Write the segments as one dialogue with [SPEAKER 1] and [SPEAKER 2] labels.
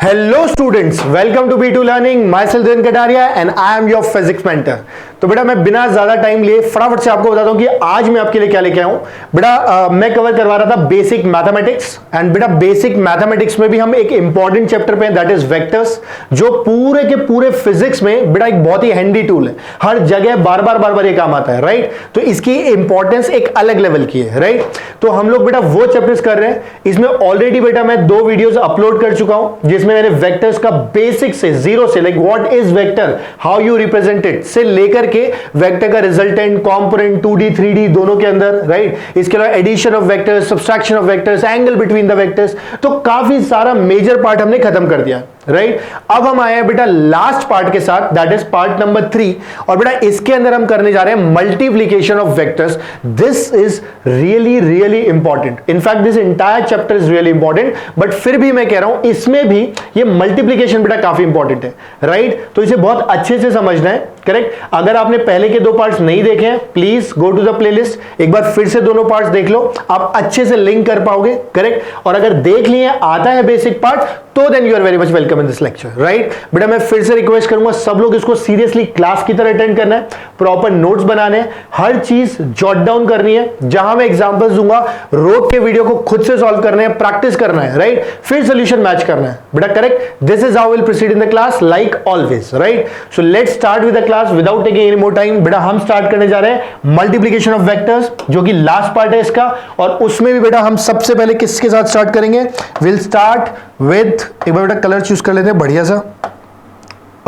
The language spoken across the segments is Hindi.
[SPEAKER 1] Hello students, welcome to B2 learning. Myself Devendra Kataria and I am your physics mentor. तो बेटा मैं बिना ज्यादा टाइम लिए फटाफट से आपको बताता हूं कि आज मैं आपके लिए क्या लेके आया हूं। बेटा मैं कवर करवा रहा था बेसिक मैथमेटिक्स एंड बेटा बेसिक मैथमेटिक्स में भी हम एक इंपॉर्टेंट चैप्टर पे हैं, दैट इज वेक्टर्स, जो पूरे के पूरे फिजिक्स में बेटा एक बहुत ही हैंडी टूल है। हर जगह बार बार ये काम आता है, राइट। तो इसकी इंपॉर्टेंस एक अलग लेवल की है, राइट। तो हम लोग बेटा वो चैप्टर्स कर रहे हैं। इसमें ऑलरेडी बेटा मैं 2 वीडियोस अपलोड कर चुका हूं, जिसमें मैंने वेक्टर्स का बेसिक से जीरो से like what is vector, how you represent it से लेकर के वेक्टर का रिजल्टेंट, कंपोनेंट, 2D 3D दोनों के अंदर, राइट। इसके अलावा addition of vectors, subtraction of vectors, angle between the vectors, तो काफी सारा मेजर पार्ट हमने खत्म कर दिया, राइट। अब हम आए हैं बेटा लास्ट पार्ट के साथ, दैट इज पार्ट नंबर 3। और बेटा इसके अंदर हम करने जा रहे हैं multiplication of vectors. This is really important. In fact this entire chapter is really important, but फिर भी मैं कह रहा हूं इसमें भी ये मल्टीप्लीकेशन बेटा काफी इंपॉर्टेंट है, राइट। तो इसे बहुत अच्छे से समझना है, करेक्ट। अगर आपने पहले के 2 पार्ट्स नहीं देखे हैं, please go to the playlist, एक बार फिर से दोनों पार्ट्स देख लो, आप अच्छे से लिंक कर पाओगे, करेक्ट। और अगर देख लिए आता है बेसिक पार्ट, तो then you are very much welcome in this lecture, right. बेटा मैं फिर से रिक्वेस्ट करूंगा सब लोग इसको सीरियसली क्लास की तरह अटेंड करना है, प्रॉपर नोट्स बनाने हैं, हर चीज जॉट डाउन करनी है। जहां मैं एग्जांपल्स दूंगा, रोक के वीडियो को खुद से सॉल्व करना है, प्रैक्टिस करना है, राइट। फिर सॉल्यूशन मैच करना है बेटा, correct. This is how will proceed in the class like always, right. So let's start with the class without taking any more time. बेटा हम स्टार्ट करने जा रहे हैं मल्टीप्लीकेशन ऑफ वेक्टर्स, जो कि लास्ट पार्ट है इसका। और उसमें भी बेटा हम सबसे पहले किसके साथ स्टार्ट करेंगे? विल स्टार्ट विद, एक बार बेटा कलर चूज कर लेते हैं बढ़िया सा,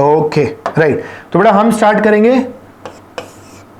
[SPEAKER 1] ओके, राइट। तो बेटा हम स्टार्ट करेंगे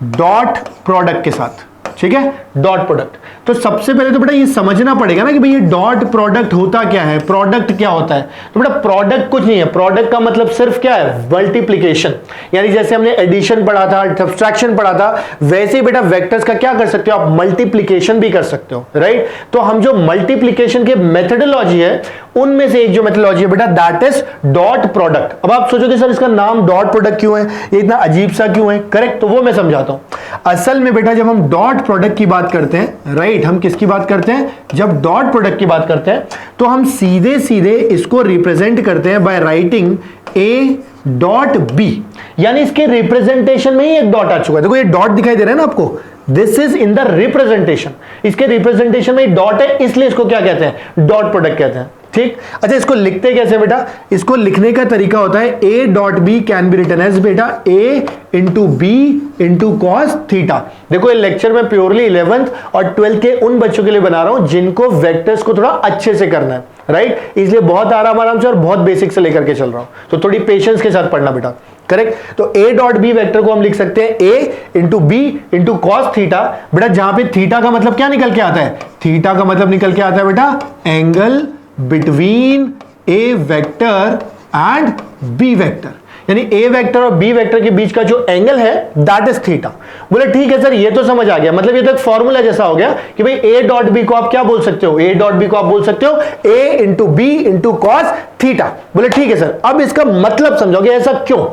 [SPEAKER 1] डॉट प्रोडक्ट के साथ, ठीक है, डॉट प्रोडक्ट। तो सबसे पहले तो बेटा ये समझना पड़ेगा ना कि भाई ये डॉट प्रोडक्ट होता क्या है, प्रोडक्ट क्या होता है। तो बेटा प्रोडक्ट कुछ नहीं है, प्रोडक्ट का मतलब सिर्फ क्या है? मल्टीप्लिकेशन। यानी जैसे हमने एडिशन पढ़ा था, सब्सट्रैक्शन पढ़ा था, वैसे ही बेटा वेक्टर्स का क्या कर सकते हो आप? मल्टीप्लिकेशन भी कर सकते हो, राइट। तो हम जो मल्टीप्लिकेशन के मेथडोलॉजी है, उनमें से एक जो मेथडोलॉजी है बेटा, दैट इज डॉट प्रोडक्ट। अब आप सोचोगे सर इसका नाम डॉट प्रोडक्ट क्यों है, ये इतना अजीब सा क्यों है, करेक्ट। तो वो मैं समझाता हूं। असल में बेटा जब हम डॉट प्रोडक्ट की बात करते हैं, राइट, हम किसकी बात करते हैं? जब डॉट प्रोडक्ट की बात करते हैं तो हम सीधे सीधे इसको रिप्रेजेंट करते हैं by writing A dot B. यानी इसके रिप्रेजेंटेशन में ही एक डॉट आ चुका है। देखो ये डॉट दिखाई दे रहा है ना आपको, this is in the representation. इसके रिप्रेजेंटेशन में डॉट है, इसलिए इसको क्या कहते हैं? डॉट प्रोडक्ट कहते हैं, ठीक। अच्छा इसको लिखते कैसे बेटा? इसको लिखने का तरीका होता है a dot B can be written as बेटा a into B into cos theta. देखो ये लेक्चर में प्योरली 11th और 12th के उन बच्चों के लिए बना रहा हूं जिनको वेक्टर्स को थोड़ा अच्छे से करना है, राइट। इसलिए बहुत आराम से और बहुत बेसिक से लेकर के चल रहा हूं, तो थोड़ी पेशेंस के साथ पढ़ना बेटा, करेक्ट। तो a डॉट बी वेक्टर को हम लिख सकते हैं a into B into cos theta. बेटा जहां पे थीटा का मतलब क्या निकल के आता है? थीटा का मतलब निकल के आता है बेटा angle between A vector and B vector. यानी ए वेक्टर और बी वेक्टर के बीच का जो एंगल है दैट इज थीटा। बोले ठीक है सर ये तो समझ आ गया, मतलब ये तो एक फॉर्मूला जैसा हो गया कि भाई ए डॉट बी को आप क्या बोल सकते हो? ए डॉट बी को आप बोल सकते हो A into B into cos theta. बोले ठीक है सर, अब इसका मतलब समझोगे, ऐसा क्यों,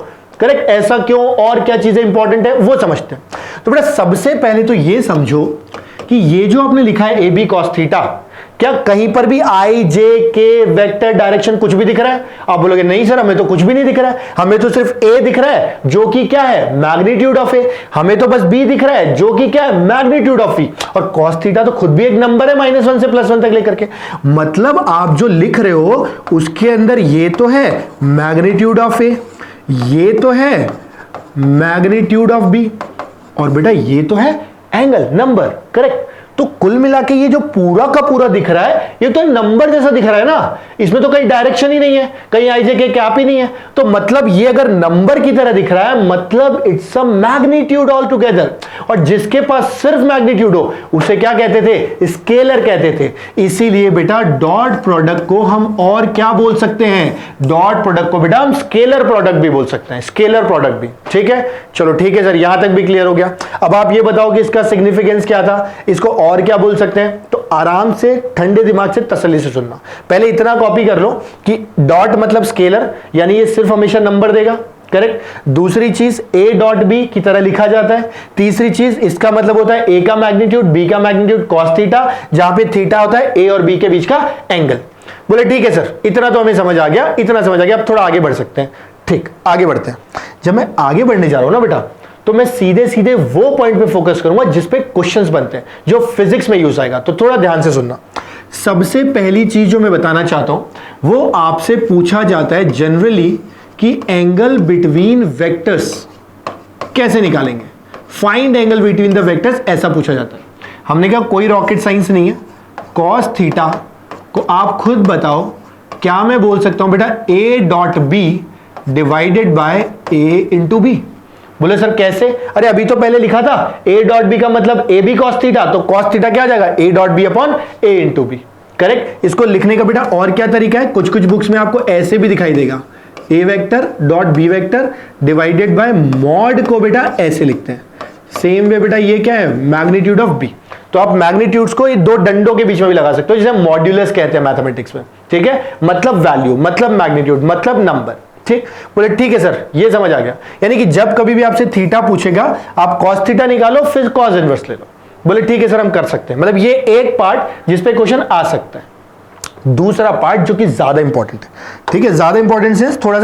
[SPEAKER 1] करेक्ट, ऐसा क्यों और क्या चीजें इंपॉर्टेंट है वो समझते हैं। तो बेटा सबसे पहले तो ये समझो कि ये जो आपने लिखा है ए बी कॉस थीटा, क्या कहीं पर भी आई जे के वेक्टर डायरेक्शन कुछ भी दिख रहा है? आप बोलोगे नहीं सर हमें तो कुछ भी नहीं दिख रहा है, हमें तो सिर्फ ए दिख रहा है जो कि क्या है? मैग्नीट्यूड ऑफ ए। हमें तो बस बी दिख रहा है जो कि क्या है? Magnitude of B. और कॉस थीटा तो खुद भी एक नंबर है -1 से +1 तक लेकर के। मतलब आप जो लिख रहे हो उसके अंदर ये तो है मैग्नीट्यूड ऑफ ए, ये तो है मैग्नीट्यूड ऑफ बी, और बेटा ये तो है एंगल नंबर, करेक्ट। तो कुल मिला के ये जो पूरा का पूरा दिख रहा है ये तो नंबर जैसा दिख रहा है ना, इसमें तो कहीं डायरेक्शन ही नहीं है, कहीं आई जे के कैप ही नहीं है। तो मतलब ये अगर नंबर की तरह दिख रहा है मतलब it's a magnitude all together. और जिसके पास सिर्फ मैग्नीट्यूड हो उसे क्या कहते थे? स्केलर कहते थे। इसीलिए बेटा डॉट प्रोडक्ट को हम और क्या बोल सकते हैं? डॉट प्रोडक्ट को बेटा हम स्केलर प्रोडक्ट भी बोल सकते हैं, स्केलर प्रोडक्ट भी, ठीक है। चलो ठीक है सर, यहां तक भी क्लियर हो गया। अब आप ये बताओ कि इसका सिग्निफिकेंस क्या था, इसको और क्या बोल सकते हैं? तो आराम से ठंडे दिमाग से तसल्ली से सुनना। पहले इतना कॉपी कर लो कि डॉट मतलब स्केलर, यानी ये सिर्फ हमेशा नंबर देगा, करेक्ट। दूसरी चीज ए डॉट बी की तरह लिखा जाता है। तीसरी चीज इसका मतलब होता है ए का मैग्नीट्यूड, बी का मैग्नीट्यूड, कॉस थीटा, जहां पे थीटा होता है ए और बी के बीच का एंगल। बोले ठीक है सर, इतना तो हमें समझ आ गया, इतना समझ आ गया, अब थोड़ा आगे बढ़ सकते हैं। ठीक, आगे बढ़ते हैं। जब मैं आगे बढ़ने जा रहा हूं ना बेटा, तो मैं सीधे सीधे वो पॉइंट पे फोकस करूंगा जिस पे क्वेश्चंस बनते हैं, जो फिजिक्स में यूज आएगा। तो थोड़ा ध्यान से सुनना। सबसे पहली चीज जो मैं बताना चाहता हूं वो आपसे पूछा जाता है जनरली कि एंगल बिटवीन वेक्टर्स कैसे निकालेंगे। Find angle between the vectors, ऐसा पूछा जाता है। हमने कहा कोई रॉकेट साइंस नहीं है। कॉस थीटा को आप खुद बताओ, क्या मैं बोल सकता हूं बेटा a dot B divided by a into B. बोले सर कैसे? अरे अभी तो पहले लिखा था a डॉट बी का मतलब a बी कॉस थीटा, तो कॉस थीटा क्या आ जाएगा a dot B upon a into B. Correct. इसको लिखने का बेटा और क्या तरीका है, कुछ कुछ बुक्स में आपको ऐसे भी दिखाई देगा, a vector dot B vector divided by mod को बेटा ऐसे लिखते हैं। सेम वे बेटा ये क्या है, मैग्नीट्यूड ऑफ बी। तो आप मैग्नीट्यूड्स को ये दो डंडों के बीच में भी लगा सकते हो, जिसे मॉड्यूलस कहते हैं मैथमेटिक्स में। ठीक है, मतलब वैल्यू, मतलब मैग्नीट्यूड, मतलब नंबर। ठीक, बोले ठीक है सर, ये समझ आ गया। यानी कि जब कभी भी आपसे थीटा पूछेगा, आप कॉस थीटा निकालो, फिर कॉस इनवर्स ले लो। बोले ठीक है सर, हम कर सकते हैं। मतलब ये एक पार्ट जिस पे क्वेश्चन आ सकता है। दूसरा पार्ट जो कि ज्यादा इंपॉर्टेंट है, ठीक है, ज्यादा इंपॉर्टेंट से थोड़ा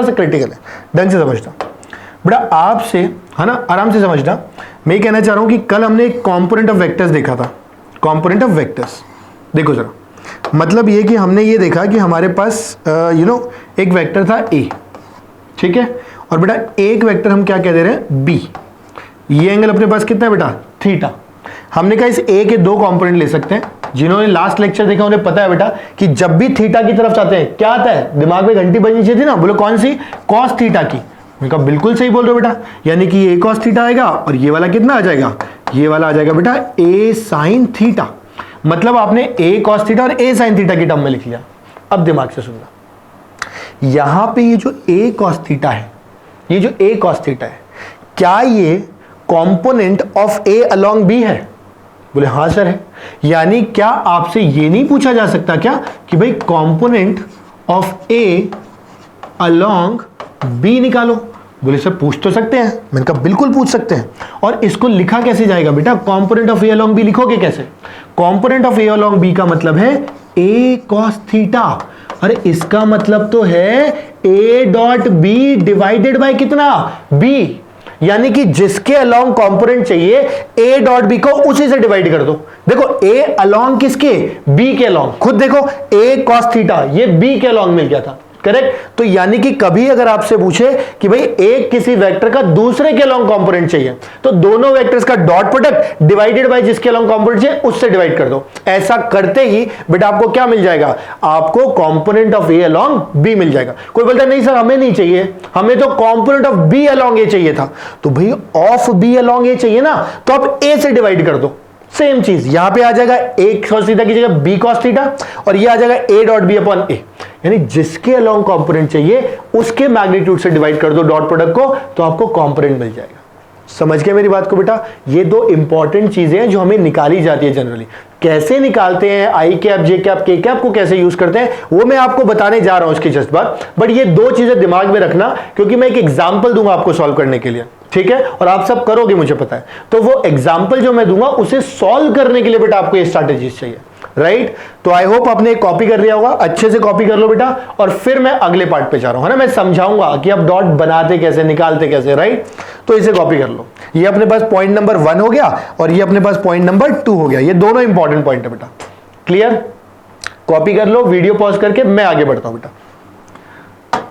[SPEAKER 1] सा क्रिटिकल है, ढंग से समझना बेटा। आपसे है ना, आराम से समझना। मैं ये कहना चाह रहा हूं कि कल हमने एक कॉम्पोनेंट ऑफ वेक्टर्स देखा था। कॉम्पोनेंट ऑफ वेक्टर्स देखो जरा, मतलब ये कि हमने ये देखा कि हमारे पास एक वेक्टर था a, ठीक है, और बेटा एक वेक्टर हम क्या कह दे रहे हैं b। ये एंगल अपने पास कितना है बेटा, थीटा। हमने कहा इस a के दो कंपोनेंट ले सकते हैं। जिन्होंने लास्ट लेक्चर देखा उन्हें पता है बेटा कि जब भी थीटा की तरफ जाते हैं क्या आता है, दिमाग में घंटी बजनी चाहिए थी ना। बोलो कौन सी, कॉस थीटा की। मैंने कहा बिल्कुल सही बोल रहे हो बेटा, यानी कि ये कॉस थीटा आएगा और ये वाला कितना आ जाएगा, ये वाला आ जाएगा बेटा a साइन थीटा। मतलब आपने a कॉस थीटा और a साइन थीटा की टर्म में लिख लिया। अब दिमाग से सुनना, यहां पे ये जो a कॉस थीटा है, ये जो a कॉस थीटा है, क्या ये component of a along b है? बोले हाँ सर है। यानी क्या आपसे ये नहीं पूछा जा सकता क्या कि भाई component of a along b निकालो? बोले सर पूछ तो सकते हैं। मैंने कहा बिल्कुल पूछ सकते हैं। और इसको लिखा कैसे जाएगा बेटा, component of a along b लिखोगे कैसे? Component of a along b का मतलब है a cos थीटा। अरे इसका मतलब तो है a dot b divided by कितना, b। यानी कि जिसके अलोंग कंपोनेंट चाहिए a डॉट b को उसी से डिवाइड कर दो। देखो a अलोंग किसके, b के अलोंग। खुद देखो a cos थीटा ये b के अलोंग मिल गया था। करेक्ट। तो यानी कि कभी अगर आपसे पूछे कि भाई एक किसी वेक्टर का दूसरे के अलोंग कंपोनेंट चाहिए, तो दोनों वेक्टर्स का डॉट प्रोडक्ट डिवाइडेड बाय जिसके अलोंग कंपोनेंट चाहिए उससे डिवाइड कर दो। ऐसा करते ही बेटा आपको क्या मिल जाएगा, आपको component of a along b मिल जाएगा। कोई बोलता है नहीं सर हमें नहीं चाहिए, हमें तो component of b along a चाहिए था। तो भाई ऑफ b अलोंग a चाहिए ना, तो आप a से डिवाइड कर दो। सेम चीज यहां पे आ जाएगा a cos थीटा की जगह b cos थीटा, और ये आ जाएगा a dot b upon a। यानी जिसके अलोंग कंपोनेंट चाहिए उसके मैग्नीट्यूड से डिवाइड कर दो डॉट प्रोडक्ट को, तो आपको कंपोनेंट मिल जाएगा। समझ गए मेरी बात को बेटा? ये दो इंपॉर्टेंट चीजें हैं जो हमें निकाली जाती है जनरली। कैसे निकालते हैं, आई कैप, जे कैप, के कैप को कैसे यूज करते हैं वो मैं आपको बताने जा रहा हूं उसकी जस्ट बाद। बट ये दो चीजें दिमाग में रखना, क्योंकि मैं एक एग्जाम्पल दूंगा आपको सॉल्व करने के लिए। ठीक है, और आप सब करोगे मुझे पता है। तो वो एग्जाम्पल जो मैं दूंगा उसे सॉल्व करने के लिए बेटा आपको ये स्ट्रैटेजीज चाहिए, राइट? तो आई होप आपने कॉपी कर लिया होगा, अच्छे से कॉपी कर लो बेटा। और फिर मैं अगले पार्ट पे जा रहा हूं, है ना। मैं समझाऊंगा कि आप डॉट बनाते कैसे, निकालते कैसे, राइट? तो इसे कॉपी कर लो। ये अपने पास पॉइंट नंबर 1 हो गया और ये अपने पास पॉइंट नंबर 2 हो गया। ये दोनों इंपॉर्टेंट पॉइंट है बेटा। क्लियर? कॉपी कर लो, वीडियो पॉज करके मैं आगे बढ़ता हूं बेटा।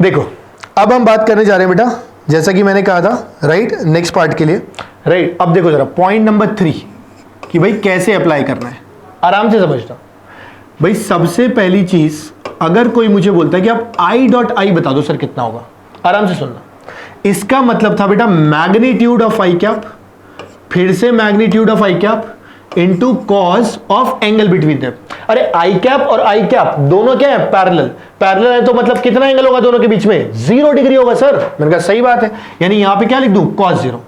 [SPEAKER 1] देखो अब हम बात करने जा रहे हैं बेटा, जैसा कि मैंने कहा था, राइट, नेक्स्ट पार्ट के लिए, राइट। अब देखो जरा पॉइंट नंबर 3 कि भाई कैसे अप्लाई करना है। आराम से समझना भाई। सबसे पहली चीज, अगर कोई मुझे बोलता है कि आप आई डॉट आई बता दो सर कितना होगा, आराम से सुनना। इसका मतलब था बेटा मैग्नीट्यूड ऑफ आई कैप, फिर से magnitude of I cap into cos of angle between them. अरे आई कैप और आई कैप दोनों क्या है, पैरेलल। पैरेलल है तो मतलब कितना एंगल होगा दोनों के बीच में, 0 डिग्री होगा सर। मैंने कहा सही बात है, यानी यहां पे क्या लिख दूं, कॉस 0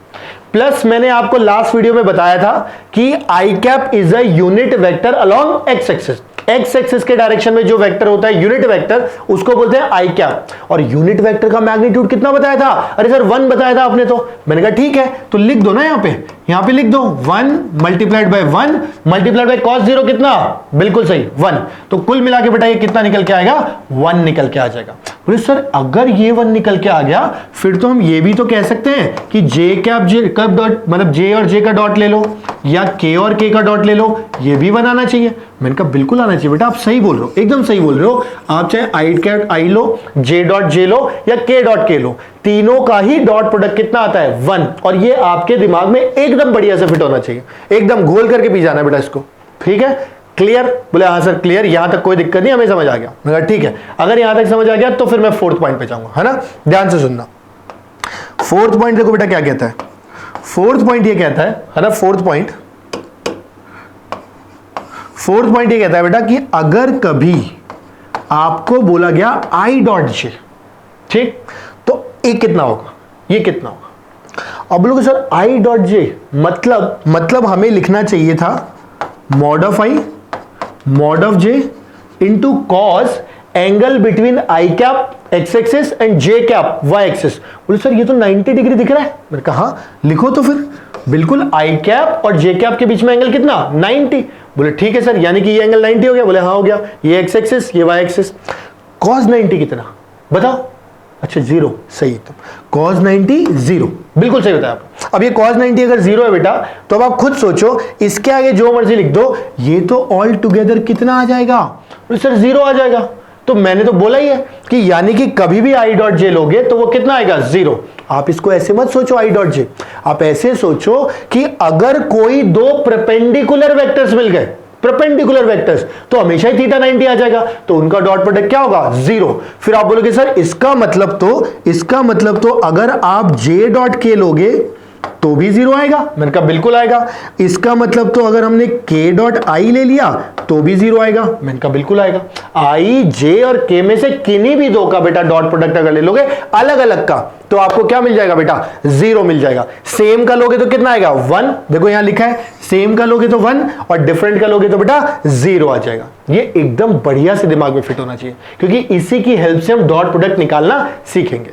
[SPEAKER 1] प्लस मैंने आपको लास्ट वीडियो में बताया था कि I cap is a unit vector along X axis. X axis के डायरेक्शन में जो वेक्टर होता है यूनिट वेक्टर, उसको बोलते हैं आई कैप। और यूनिट वेक्टर का मैग्नीट्यूड कितना बताया था? अरे सर 1 बताया था आपने। तो मैंने कहा ठीक है, तो लिख दो ना, यहां पे लिख दो 1 multiplied by 1 multiplied by cos 0 कितना? बिल्कुल सही 1। तो कुल मिला के बेटा ये कितना निकल के आएगा? 1 निकल के आ जाएगा। बोले सर अगर ये 1 निकल के आ गया फिर तो हम ये भी तो कह सकते हैं कि जे कैप जे का डॉट, मतलब जे और जे का डॉट ले लो या के और के का डॉट ले लो, ये भी बनाना चाहिए। मैंने कहा बिल्कुल आना चाहिए बेटा, आप सही बोल रहे हो, एकदम सही बोल रहे हो। आप चाहे आई कैप आई लो, जे डॉट जे लो या के डॉट के लो, तीनों का ही डॉट प्रोडक्ट कितना आता है? 1। और ये आपके दिमाग में एकदम बढ़िया से फिट होना चाहिए, एकदम घोल करके पी जाना बेटा इसको। ठीक है, क्लियर? बोले हाँ सर क्लियर, यहां तक कोई दिक्कत नहीं, हमें समझ आ गया। मैं कहा ठीक है, अगर यहां तक समझ आ गया तो फिर मैं 4th पॉइंट पे जाऊंगा, है ना? ध्यान से सुनना। 4th पॉइंट देखो बेटा क्या कहता है। 4th पॉइंट ये कहता है ना, 4th पॉइंट ये कहता है बेटा कि अगर कभी आपको बोला गया आई डॉट जे, ठीक, तो ये कितना होगा? ये कितना होगा? अब बोलोगे सर आई डॉट जे मतलब हमें लिखना चाहिए था mod of I mod of J into cos angle between I cap X axis and J cap Y axis. बोले सर ये तो 90 डिग्री दिख रहा है। मैंने कहा हाँ लिखो तो फिर, बिल्कुल आई कैप और जे कैप के बीच में एंगल कितना? 90। बोले ठीक है सर, यानी कि ये एंगल 90 हो गया। बोले हाँ हो गया, ये एक्स एक्सिस ये वाई एक्सिस। कॉस 90 कितना बताओ? अच्छा 0, सही एकदम। कॉस 90 0, बिल्कुल सही बताया आपने। अब ये कॉस 90 अगर 0 है बेटा, तो अब आप खुद सोचो इसके आगे जो मर्जी लिख दो, ये तो ऑल टुगेदर कितना आ जाएगा? सर 0 आ जाएगा। तो मैंने तो बोला ही है कि यानी कि कभी भी आई डॉट जे लोगे तो वो कितना आएगा? 0। आप इसको ऐसे मत सोचो आई डॉट जे, आप ऐसे सोचो कि अगर कोई दो परपेंडिकुलर वेक्टर्स मिल गए, परपेंडिकुलर वेक्टर्स, तो हमेशा ही थीटा 90 आ जाएगा, तो उनका डॉट प्रोडक्ट क्या होगा? 0। फिर आप बोलोगे सर इसका मतलब तो अगर आप जे डॉट के लोगे तो भी 0 आएगा। मैंने कहा बिल्कुल आएगा। इसका मतलब तो अगर हमने के डॉट आई ले लिया तो भी 0 आएगा। मैंने कहा बिल्कुल आएगा। आई जे और के में से किन्हीं भी दो का बेटा डॉट प्रोडक्ट अगर ले लोगे अलग अलग का, तो आपको क्या मिल जाएगा बेटा? 0 मिल जाएगा। सेम का लोगे तो कितना आएगा? 1। देखो यहां लिखा है सेम का लोगे तो 1 और डिफरेंट का लोगे तो बेटा 0 आ जाएगा। ये एकदम बढ़िया से दिमाग में फिट होना चाहिए, क्योंकि इसी की हेल्प से हम डॉट प्रोडक्ट निकालना सीखेंगे।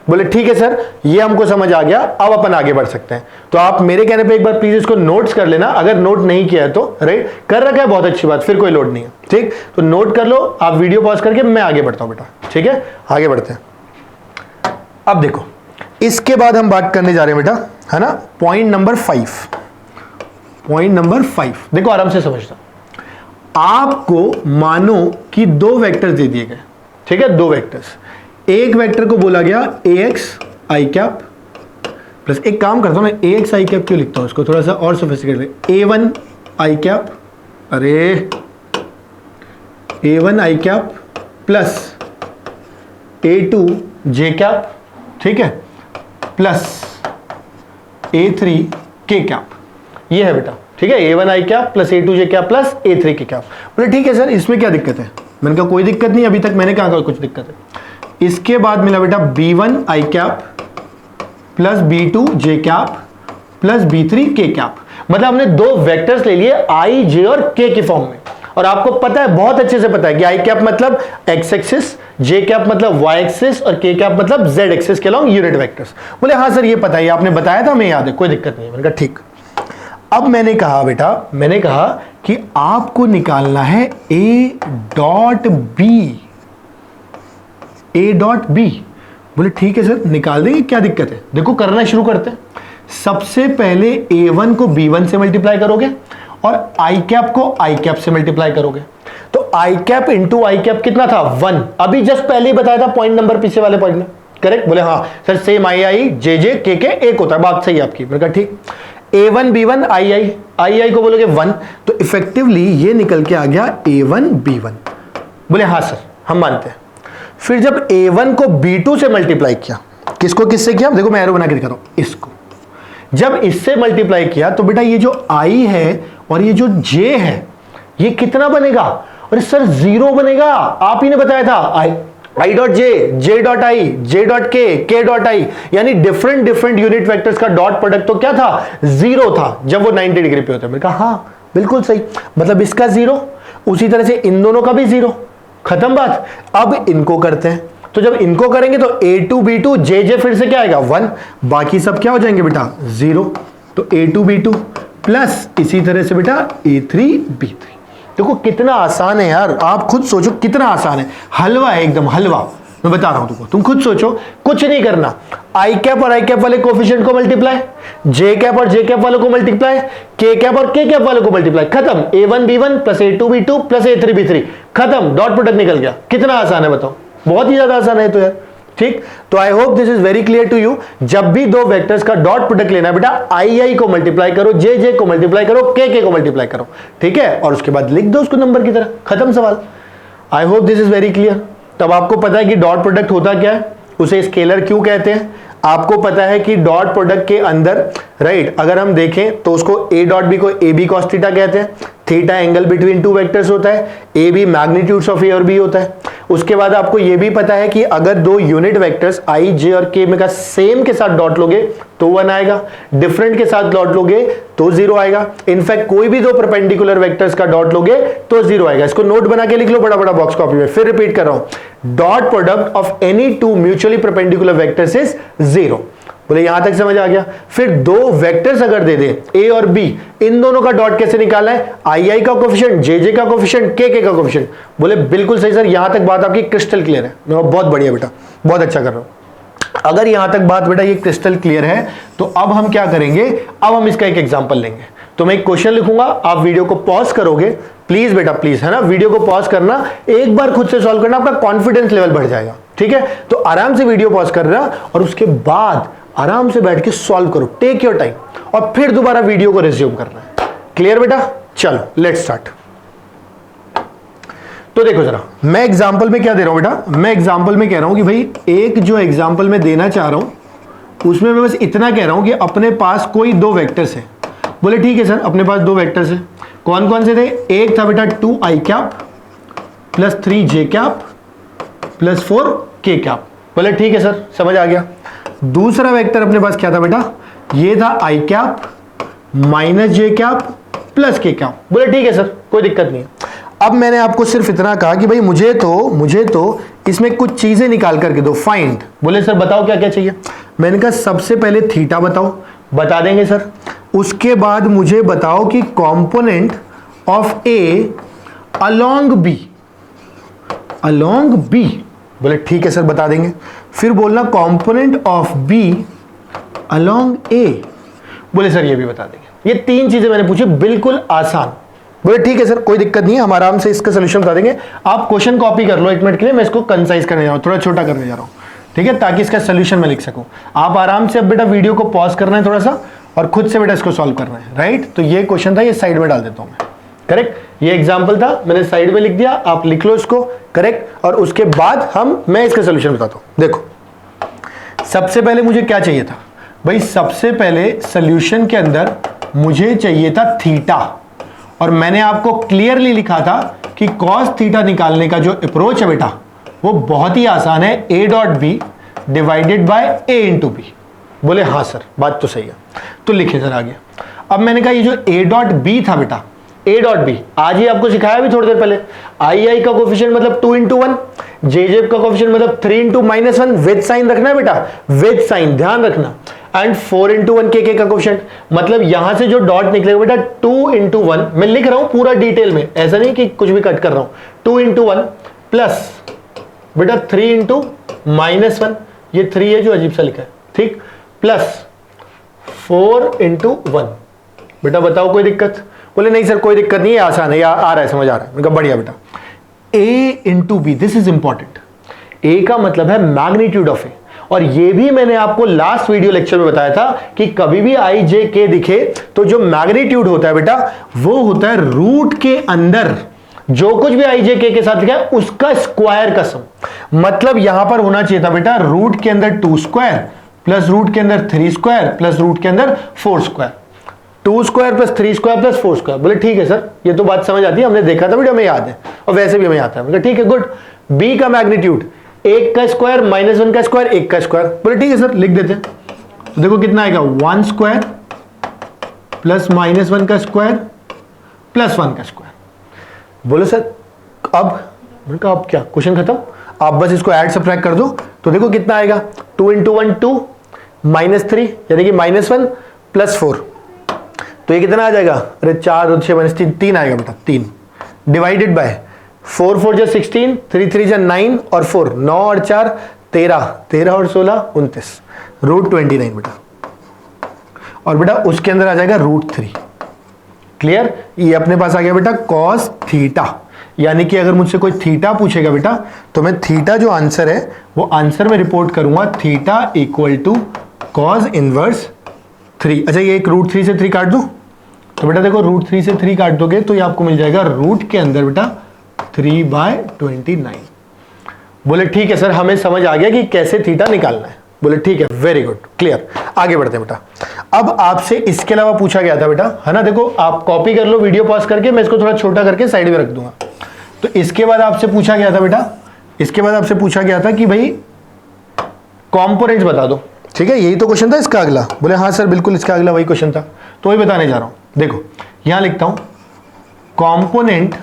[SPEAKER 1] बोले ठीक है सर, ये हमको समझ आ गया, अब अपन आगे बढ़ सकते हैं। तो आप मेरे कहने पे एक बार प्लीज इसको नोट्स कर लेना, अगर नोट नहीं किया है तो, राइट, कर रखा है बहुत अच्छी बात, फिर कोई लोड नहीं है, ठीक। तो नोट कर लो, आप वीडियो पॉज करके, मैं आगे बढ़ता हूं बेटा, ठीक है, आगे बढ़ते हैं। अब देखो इसके बाद हम बात करने जा रहे हैं बेटा, है ना, पॉइंट नंबर 5। पॉइंट नंबर 5 देखो आराम से समझना। आपको मानो कि दो वेक्टर्स दे दिए गए, ठीक है, दो वेक्टर्स। एक वेक्टर को बोला गया ax आई कैप प्लस, एक काम करता हूं मैं, ax आई कैप क्यों लिखता हूं, इसको थोड़ा सा और सोफिस्टिकेट, a1 आई कैप, अरे a1 आई कैप प्लस a2 जे कैप, ठीक है, प्लस a3 के कैप, ये है बेटा, ठीक है, a1 आई कैप प्लस a2 जे कैप प्लस a3 के कैप। बोले ठीक है सर, इसमें क्या दिक्कत है? मैंने कहा कोई दिक्कत नहीं, अभी तक मैंने कहा कुछ दिक्कत है। इसके बाद मिला बेटा b1 आई कैप प्लस b2 जे कैप प्लस b3 के कैप, मतलब हमने दो वेक्टर्स ले लिए i, j और k के फॉर्म में। और आपको पता है, बहुत अच्छे से पता है कि आई कैप मतलब x एक्सिस, जे कैप मतलब y एक्सिस और k कैप मतलब z एक्सिस के अलॉन्ग यूनिट वेक्टर्स। बोले हाँ सर ये पता है, आपने बताया था, हमें याद है, कोई दिक्कत नहीं है। मैंने कहा ठीक। अब मैंने कहा बेटा, मैंने कहा कि आपको निकालना है a डॉट b। बोले ठीक है सर, निकाल देंगे, क्या दिक्कत है। देखो करना शुरू करते हैं। सबसे पहले a1 को b1 से मल्टीप्लाई करोगे और i कैप को i कैप से मल्टीप्लाई करोगे, तो i cap into i cap कितना था? 1। अभी जस्ट पहले ही बताया था पॉइंट नंबर पीछे वाले पॉइंट में, करेक्ट। बोले हाँ सर, सेम आई जे जे के एक होता है, बात सही है आपकी। मैंने कहा ठीक। a1 b1 आई को बोलोगे 1, तो इफेक्टिवली ये निकल के आ गया a1 b1। बोले हाँ सर हम मानते हैं। फिर जब a1 को b2 से मल्टीप्लाई किया, किसको किससे किया? देखो मैं एरो बना के दिखा रहा हूं, इसको जब इससे मल्टीप्लाई किया तो बेटा ये जो i है और ये जो j है, ये कितना बनेगा? अरे सर 0 बनेगा, आप ही ने बताया था। I dot J dot I, J dot के डॉट आई, यानी डिफरेंट डिफरेंट यूनिट वेक्टर्स का डॉट प्रोडक्ट तो क्या था, 0 था जब वो 90 डिग्री पे होता है। मैंने कहा हाँ बिल्कुल सही, मतलब इसका 0, उसी तरह से इन दोनों का भी 0, खत्म बात। अब इनको करते हैं, तो जब इनको करेंगे तो a2 b2 जे फिर से क्या आएगा 1, बाकी सब क्या हो जाएंगे बेटा 0, तो a2 b2 प्लस इसी तरह से बेटा a3 b3। देखो कितना आसान है यार, आप खुद सोचो कितना आसान है, हलवा है एकदम हलवा, मैं बता रहा हूं तुमको, तुम खुद सोचो, कुछ नहीं करना, आई कैप और आई कैप वाले कोफिशिएंट को मल्टीप्लाई, जे कैप और जे कैप वालों को मल्टीप्लाई, के कैप और के कैप वालों को मल्टीप्लाई, खत्म, a1 b1 plus a2 b2 plus a3 b3, खत्म, डॉट प्रोडक्ट निकल गया। कितना आसान है बताओ, बहुत ही ज्यादा आसान है तो यार, ठीक। तो I hope this is very clear to you. जब भी दो वेक्टर्स का डॉट प्रोडक्ट लेना है बेटा, आई को मल्टीप्लाई करो, जे को मल्टीप्लाई करो, के को मल्टीप्लाई करो, ठीक है, और उसके बाद लिख दो उसको नंबर की तरह, खत्म सवाल। आई hope this is very clear. तब आपको पता है कि डॉट प्रोडक्ट होता क्या है, उसे स्केलर क्यों कहते हैं, आपको पता है कि डॉट प्रोडक्ट के अंदर राइट अगर हम देखें तो उसको a डॉट बी को ए बी कॉस थीटा कहते हैं, theta angle between two vectors होता है, ए बी मैग्नीट्यूड्स ऑफ ए और बी होता है। उसके बाद आपको यह भी पता है कि अगर दो यूनिट वेक्टर्स आई जे और के में का सेम के साथ डॉट लोगे तो 1 आएगा, डिफरेंट के साथ डॉट लोगे तो 0 आएगा, इनफैक्ट कोई भी दो परपेंडिकुलर वेक्टर्स का डॉट लोगे तो 0 आएगा। इसको नोट बना के लिख लो बड़ा बड़ा बॉक्स कॉपी में, फिर रिपीट कर रहा हूं, dot product of any two mutually perpendicular vectors is 0। बोले यहां तक समझ आ गया। फिर दो वेक्टर्स अगर दे दे ए और बी, इन दोनों का डॉट कैसे निकालना है, आई का कोफिशिएंट, जे का कोफिशिएंट, के का कोफिशिएंट। बोले बिल्कुल सही सर, यहां तक बात आपकी क्रिस्टल क्लियर है, बहुत बढ़िया बेटा, बहुत अच्छा कर रहा हूं। अगर यहां तक बात बेटा ये क्रिस्टल क्लियर है तो अब हम क्या करेंगे, अब हम इसका एक एग्जांपल लेंगे। तो मैं एक क्वेश्चन लिखूंगा, आप वीडियो को पॉज करोगे, प्लीज बेटा प्लीज, है ना, वीडियो को पॉज करना, एक बार खुद से सॉल्व करना, आपका कॉन्फिडेंस लेवल बढ़ जाएगा, ठीक है। तो आराम से वीडियो पॉज करना और उसके बाद आराम से बैठ के सॉल्व करो, टेक योर टाइम, और फिर दोबारा वीडियो को रिज्यूम करना है। क्लियर बेटा, चलो लेट्स स्टार्ट। तो देखो जरा, मैं एग्जांपल में क्या दे रहा हूं बेटा, मैं एग्जांपल में कह रहा हूं कि भाई एक जो एग्जांपल में देना चाह रहा हूं उसमें मैं बस इतना कह रहा हूं कि अपने पास कोई दो वेक्टर्स है। बोले ठीक है सर, अपने पास दो वेक्टर्स है, कौन कौन से थे, एक था बेटा 2 आई कैप प्लस 3 जे कैप प्लस 4 के कैप। बोले ठीक है सर, समझ आ गया। दूसरा वेक्टर अपने पास क्या था बेटा, ये था आई कैप माइनस जे कैप प्लस के कैप। बोले ठीक है सर, कोई दिक्कत नहीं है। अब मैंने आपको सिर्फ इतना कहा कि भाई मुझे तो इसमें कुछ चीजें निकाल करके दो, फाइंड। बोले सर बताओ क्या क्या चाहिए। मैंने कहा सबसे पहले थीटा बताओ, बता देंगे सर। उसके बाद मुझे बताओ कि component of A along B. बोले ठीक है सर, बता देंगे। फिर बोलना component of B along A. बोले सर ये भी बता देंगे। ये तीन चीजें मैंने पूछी, बिल्कुल आसान। बोले ठीक है सर, कोई दिक्कत नहीं है, हम आराम से इसका सोल्यूशन बता देंगे। आप क्वेश्चन कॉपी कर लो एक मिनट के लिए, मैं इसको कंसाइज करने जा रहा हूं, थोड़ा छोटा करने जा रहा हूं, ठीक है, ताकि इसका सोल्यूशन मैं लिख सकूं। आप आराम से अब बेटा वीडियो को पॉज करना है थोड़ा सा और खुद से बेटा इसको सॉल्व करना है, राइट। तो ये क्वेश्चन था, ये साइड में डाल देता हूं मैं, करेक्ट। ये एग्जाम्पल था, मैंने साइड में लिख दिया, आप लिख लो इसको, करेक्ट। और उसके बाद मैं इसका सोल्यूशन बताता हूं। देखो सबसे पहले मुझे क्या चाहिए था भाई, सबसे पहले सोल्यूशन के अंदर मुझे चाहिए था थीटा, और मैंने आपको क्लियरली लिखा था कि कॉस थीटा निकालने का जो अप्रोच है बेटा वो बहुत ही आसान है, A dot B divided by A into B. बोले हाँ सर, बात तो सही है। तो लिखे सर आगे। अब मैंने कहा ये जो ए डॉट बी था बेटा, ए डॉट बी आज ही आपको सिखाया भी थोड़ी देर पहले। आई का कोफिशिएंट मतलब 2 into 1, जे का कोफिशिएंट मतलब 3 into -1, विद साइन रखना है बेटा, विद साइन ध्यान रखना, एंड 4 into 1 के का कोफिशिएंट, मतलब यहां से जो डॉट निकलेगा बेटा 2 into 1, मैं लिख रहा हूं पूरा डिटेल में, ऐसा नहीं कि कुछ भी कट कर रहा हूं। 2 into 1 प्लस बेटा 3 into -1, ये 3 है जो अजीब सा लिखा है, ठीक, प्लस 4 into 1। बेटा बताओ कोई दिक्कत। बोले नहीं सर कोई दिक्कत नहीं है, आसान है, आ रहा है, समझ आ रहा है। मैं कहा बढ़िया बेटा। A into B, this is important. A का मतलब है मैग्नीट्यूड ऑफ ए, और ये भी मैंने आपको लास्ट वीडियो लेक्चर में बताया था कि कभी भी आई जे के दिखे तो जो मैग्नीट्यूड होता है बेटा वो होता है रूट के अंदर जो कुछ भी आई जे के साथ लिखा है उसका स्क्वायर का सम। मतलब यहां पर होना चाहिए था बेटा रूट के अंदर 2 स्क्वायर प्लस रूट के अंदर 3 स्क्वायर प्लस रूट के अंदर 4 square, 2 square plus 3 square plus 4 square. बोले ठीक है सर, ये तो बात समझ आती है, हमने देखा था बेटा, हमें याद है, और वैसे भी हमें आता है। बोले ठीक है, गुड। बी का मैग्नीट्यूड, 1 का स्क्वायर माइनस 1 का स्क्वायर 1 का स्क्वायर। बोले ठीक है सर, लिख देते हैं। तो देखो कितना आएगा, 1 स्क्वायर प्लस माइनस 1 का स्क्वायर प्लस 1 का स्क्वायर। बोलो सर अब, मैंने कहा अब क्या, क्वेश्चन खत्म, आप बस इसको ऐड सब्ट्रैक्ट कर दो। तो देखो कितना आएगा, 2 × 1 2 -3 यानी कि -1 + 4, तो ये कितना आ जाएगा, अरे 4 2 6 -3 3 आएगा बेटा, 3 डिवाइडेड बाय 4 4 = 16, 3 3 = 9 और 4 9 और 4 13, 13 और 16 29, √29 बेटा। और बेटा उसके अंदर आ जाएगा √3। क्लियर, ये अपने पास आ गया बेटा cos थीटा। यानी कि अगर मुझसे कोई थीटा पूछेगा बेटा, तो मैं थीटा जो आंसर है वो आंसर में रिपोर्ट करूंगा थीटा = cos इनवर्स 3। अच्छा, ये एक √3 से 3 काट दूं, तो बेटा देखो √3 से 3 काट दोगे तो ये आपको मिल जाएगा रूट के अंदर बेटा 3/29। बोले ठीक है सर, हमें समझ आ गया कि कैसे थीटा निकालना है। बोले ठीक है, वेरी गुड, क्लियर। आगे बढ़ते हैं बेटा। अब आपसे इसके अलावा पूछा गया था बेटा, है ना, देखो आप कॉपी कर लो वीडियो पॉज करके, मैं इसको थोड़ा छोटा करके साइड में रख दूंगा। तो इसके बाद आपसे पूछा गया था बेटा, इसके बाद आपसे पूछा गया था कि भाई कॉम्पोनेंट्स बता दो। ठीक है, यही तो क्वेश्चन था इसका अगला। बोले हाँ सर बिल्कुल, इसका अगला वही क्वेश्चन था, तो वही बताने जा रहा हूं। देखो यहां लिखता हूं कॉम्पोनेंट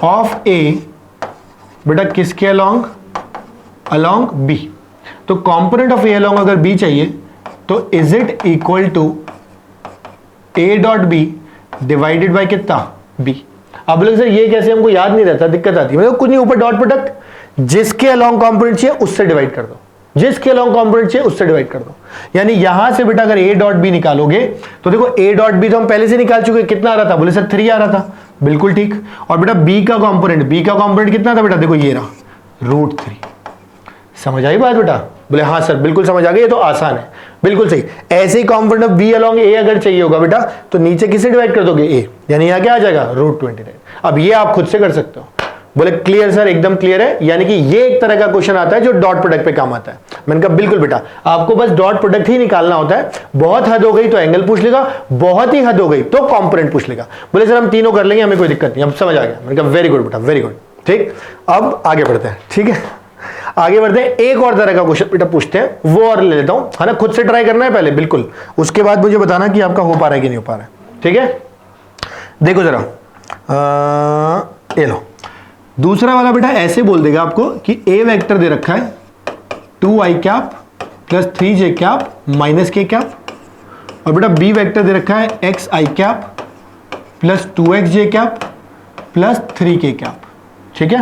[SPEAKER 1] ऑफ ए बेटा किसके अलोंग बी। तो कॉम्पोनेंट ऑफ ए अलोंग अगर बी चाहिए तो is it equal to A.B divided by कितना, बी। अब लोग सर ये कैसे, हमको याद नहीं रहता, दिक्कत आती है। मतलब कुछ नहीं, ऊपर डॉट प्रोडक्ट, जिसके अलोंग कॉम्पोनेंट चाहिए उससे डिवाइड कर दो, जिसके अलोंग कॉम्पोनेंट चाहिए उससे डिवाइड कर दो। यानी यहां से बेटा अगर A.B निकालोगे तो देखो A.B तो हम पहले से निकाल चुके, कितना आ रहा था, बोले सर 3 आ रहा था, बिल्कुल ठीक। और बेटा बी का कंपोनेंट कितना था बेटा, देखो ये रहा √3। समझ आई बात बेटा? बोले हाँ सर बिल्कुल समझ आ गई, ये तो आसान है, बिल्कुल सही। ऐसे ही कंपोनेंट ऑफ बी अलोंग ए अगर चाहिए होगा बेटा, तो नीचे किसे डिवाइड कर दोगे, ए, यानी यहां क्या आ जाएगा √29। अब ये आप खुद से कर सकते हो। बोले क्लियर सर, एकदम क्लियर है। यानी कि ये एक तरह का क्वेश्चन आता है जो डॉट प्रोडक्ट पे काम आता है। मैंने कहा बिल्कुल बेटा, आपको बस डॉट प्रोडक्ट ही निकालना होता है। बहुत हद हो गई तो एंगल पूछ लेगा, बहुत ही हद हो गई तो कंपोनेंट पूछ लेगा। बोले सर हम तीनों कर लेंगे, हमें कोई दिक्कत नहीं, अब समझ आ गया। मैंने कहा वेरी गुड बेटा, वेरी गुड, ठीक। अब आगे बढ़ते हैं, ठीक है, आगे बढ़ते हैं। एक और तरह का क्वेश्चन बेटा पूछते हैं, वो और ले लेता हूं, है ना, खुद से ट्राई करना है पहले, बिल्कुल, उसके बाद मुझे बताना कि आपका हो पा रहा है कि नहीं हो पा रहा है, ठीक है। देखो जरा, ये लो, दूसरा वाला बेटा ऐसे बोल देगा आपको कि ए वेक्टर दे रखा है 2i cap plus 3j cap minus k cap, और बेटा बी वेक्टर दे रखा है xi cap plus 2xj cap plus 3k cap, ठीक है,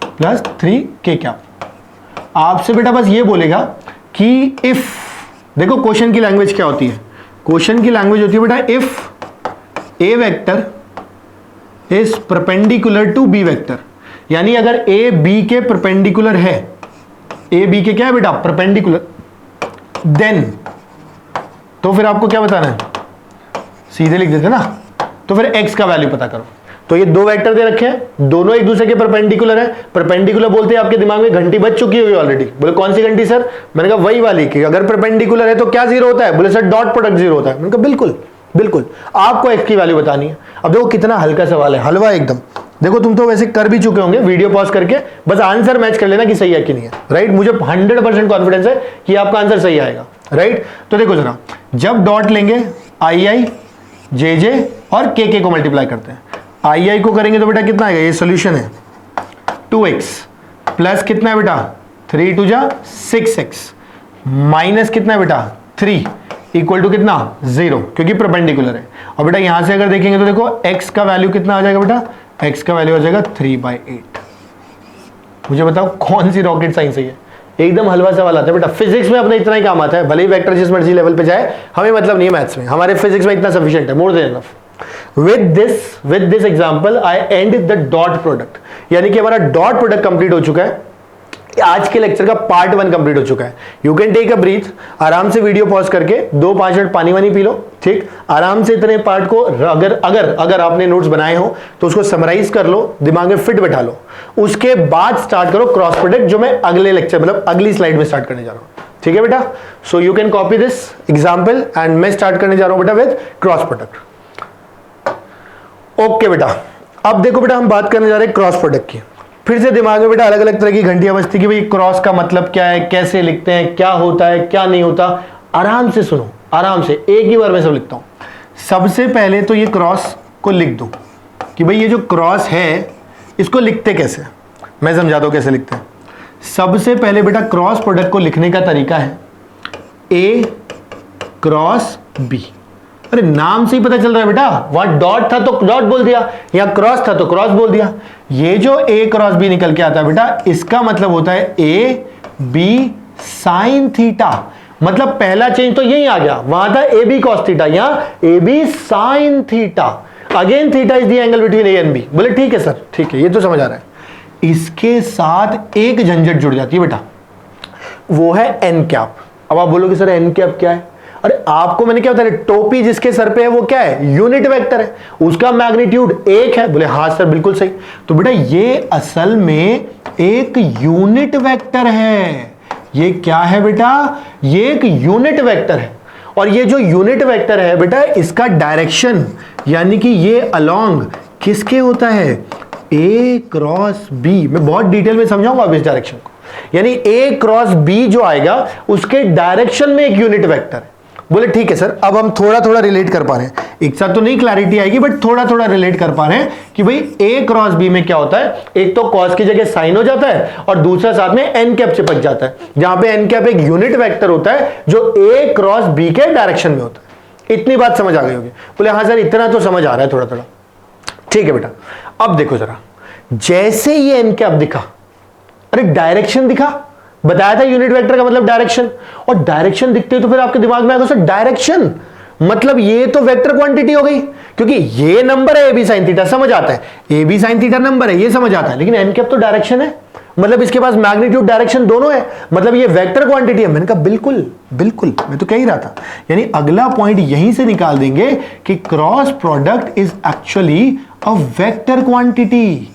[SPEAKER 1] प्लस 3k कैप। आपसे बेटा बस ये बोलेगा कि इफ, देखो क्वेश्चन की लैंग्वेज क्या होती है, क्वेश्चन की लैंग्वेज होती है बेटा if A vector is perpendicular to B vector. यानी अगर ए बी के परपेंडिकुलर है, ए बी के क्या है बेटा, परपेंडिकुलर, देन तो फिर आपको क्या बताना है, सीधे लिख देते ना, तो फिर x का वैल्यू पता करो। तो ये दो वेक्टर दे रखे हैं, दोनों एक दूसरे के परपेंडिकुलर है। परपेंडिकुलर बोलते हैं, आपके दिमाग में घंटी बज चुकी हुई ऑलरेडी। बोले कौन सी घंटी सर? मैंने कहा वही वाली कि अगर परपेंडिकुलर है तो क्या जीरो होता है? बोले सर डॉट प्रोडक्ट जीरो होता है। मैंने कहा बिल्कुल बिल्कुल, आपको x की वैल्यू बतानी है। अब देखो कितना हल्का सवाल है, हलवा एकदम। देखो तुम तो वैसे कर भी चुके होंगे, वीडियो पॉज करके बस आंसर मैच कर लेना कि सही है कि नहीं है, राइट। मुझे 100% कॉन्फिडेंस है कि आपका आंसर सही आएगा, राइट। तो देखो जरा, जब डॉट लेंगे i jj और k को मल्टीप्लाई करते हैं, i को करेंगे तो बेटा कितना आएगा, ये सोल्यूशन है 2x प्लस कितना है बेटा 3 2 जा 6x माइनस कितना है बेटा 3 इक्वल टू कितना 0, क्योंकि परपेंडिकुलर है। और बेटा यहां से अगर देखेंगे तो देखो x का वैल्यू कितना आ जाएगा बेटा, x का वैल्यू आ जाएगा 3/8। मुझे बताओ कौन सी रॉकेट साइंस है ये? एकदम हलवा सवाल आता है बेटा। फिजिक्स में अपना इतना ही काम आता है, भले ही वेक्टर जिस मर्जी लेवल पे जाए, हमें मतलब नहीं है मैथ्स में, हमारे फिजिक्स में इतना सफिशिएंट है, more than enough. with this example I end the dot product, यानी कि हमारा डॉट प्रोडक्ट कंप्लीट हो चुका है। आज के लेक्चर का पार्ट 1 कंप्लीट हो चुका है। You can take a breath, आराम से वीडियो पॉज करके 2-5 मिनट पानी वानी पी लो, ठीक। आराम से इतने पार्ट को अगर आपने नोट्स बनाए हो तो उसको समराइज कर लो, दिमाग में फिट बैठा लो। उसके बाद स्टार्ट करो क्रॉस प्रोडक्ट, जो मैं अगले लेक्चर मतलब अगली स्लाइड में स्टार्ट करने जा रहा हूं, ठीक है बेटा। So you can copy this example and मैं स्टार्ट करने जा रहा हूं बेटा विद क्रॉस प्रोडक्ट। ओके बेटा, अब देखो बेटा हम बात करने जा रहे हैं क्रॉस प्रोडक्ट की। फिर से दिमाग में बेटा अलग अलग तरह की घंटियां बजती कि भाई क्रॉस का मतलब क्या है, कैसे लिखते हैं, क्या होता है, क्या नहीं होता। आराम से सुनो, आराम से, एक ही बार में सब लिखता हूं। सबसे पहले तो ये क्रॉस को लिख दो कि भाई ये जो क्रॉस है इसको लिखते कैसे, मैं समझाता हूं कैसे लिखते हैं। सबसे पहले बेटा क्रॉस प्रोडक्ट को लिखने का तरीका है ए क्रॉस बी। अरे नाम से ही पता चल रहा है बेटा, वहां डॉट था तो डॉट बोल दिया, यहां क्रॉस था तो क्रॉस बोल दिया। ये जो ए क्रॉस बी निकल के आता है बेटा, इसका मतलब होता है ए बी साइन थीटा। मतलब पहला चेंज तो यही आ गया, वहां था ए बी कॉस थीटा, यहां A B sine theta. Again theta is the angle between A and B. बोले ठीक है सर, ठीक है, ये तो समझ आ रहा है। इसके साथ एक झंझट जुड़ जाती है बेटा, वो है एन कैप। अब आप बोलोगे सर एन कैप क्या है? अरे आपको मैंने क्या बताया, टोपी जिसके सर पे है वो क्या है, यूनिट वेक्टर है, उसका मैग्नीट्यूड 1 है। बोले हाँ सर बिल्कुल सही। तो बेटा ये असल में एक यूनिट वेक्टर है। ये क्या है बेटा, ये एक यूनिट वेक्टर है। और ये जो यूनिट वेक्टर है बेटा, इसका डायरेक्शन यानी कि ये अलोंग किसके होता है, ए क्रॉस बी। मैं बहुत डिटेल में समझाऊंगा अब इस डायरेक्शन को। यानी ए क्रॉस बी जो आएगा उसके डायरेक्शन में एक यूनिट वेक्टर है। बोले ठीक है सर, अब हम थोड़ा थोड़ा रिलेट कर पा रहे हैं, एक साथ तो नहीं क्लैरिटी आएगी बट थोड़ा थोड़ा रिलेट कर पा रहे हैं कि भाई ए क्रॉस बी में क्या होता है। एक तो कॉस की जगह साइन हो जाता है और दूसरा साथ में एन कैप चिपक जाता है, जहां पे एन कैप एक यूनिट वेक्टर होता है जो ए क्रॉस बी के डायरेक्शन में होता है। इतनी बात समझ आ गई होगी? बोले हाँ सर इतना तो समझ आ रहा है थोड़ा थोड़ा। ठीक है बेटा, अब देखो जरा, जैसे ये एन कैप दिखा, अरे डायरेक्शन दिखा, बताया था यूनिट वेक्टर का मतलब डायरेक्शन, और डायरेक्शन दिखते तो फिर आपके दिमाग में आएगा सर डायरेक्शन मतलब ये तो वेक्टर क्वांटिटी हो गई, क्योंकि ये नंबर है ए बी साइन थीटा, समझ आता है, A B sine theta number है, ये समझ आता है। लेकिन एन कैप तो डायरेक्शन है, मतलब इसके पास मैग्नीट्यूड डायरेक्शन दोनों है, मतलब ये वेक्टर क्वांटिटी है। मैंने कहा बिल्कुल बिल्कुल, मैं तो कह ही रहा था। यानी अगला पॉइंट यहीं से निकाल देंगे कि cross product is actually a vector quantity,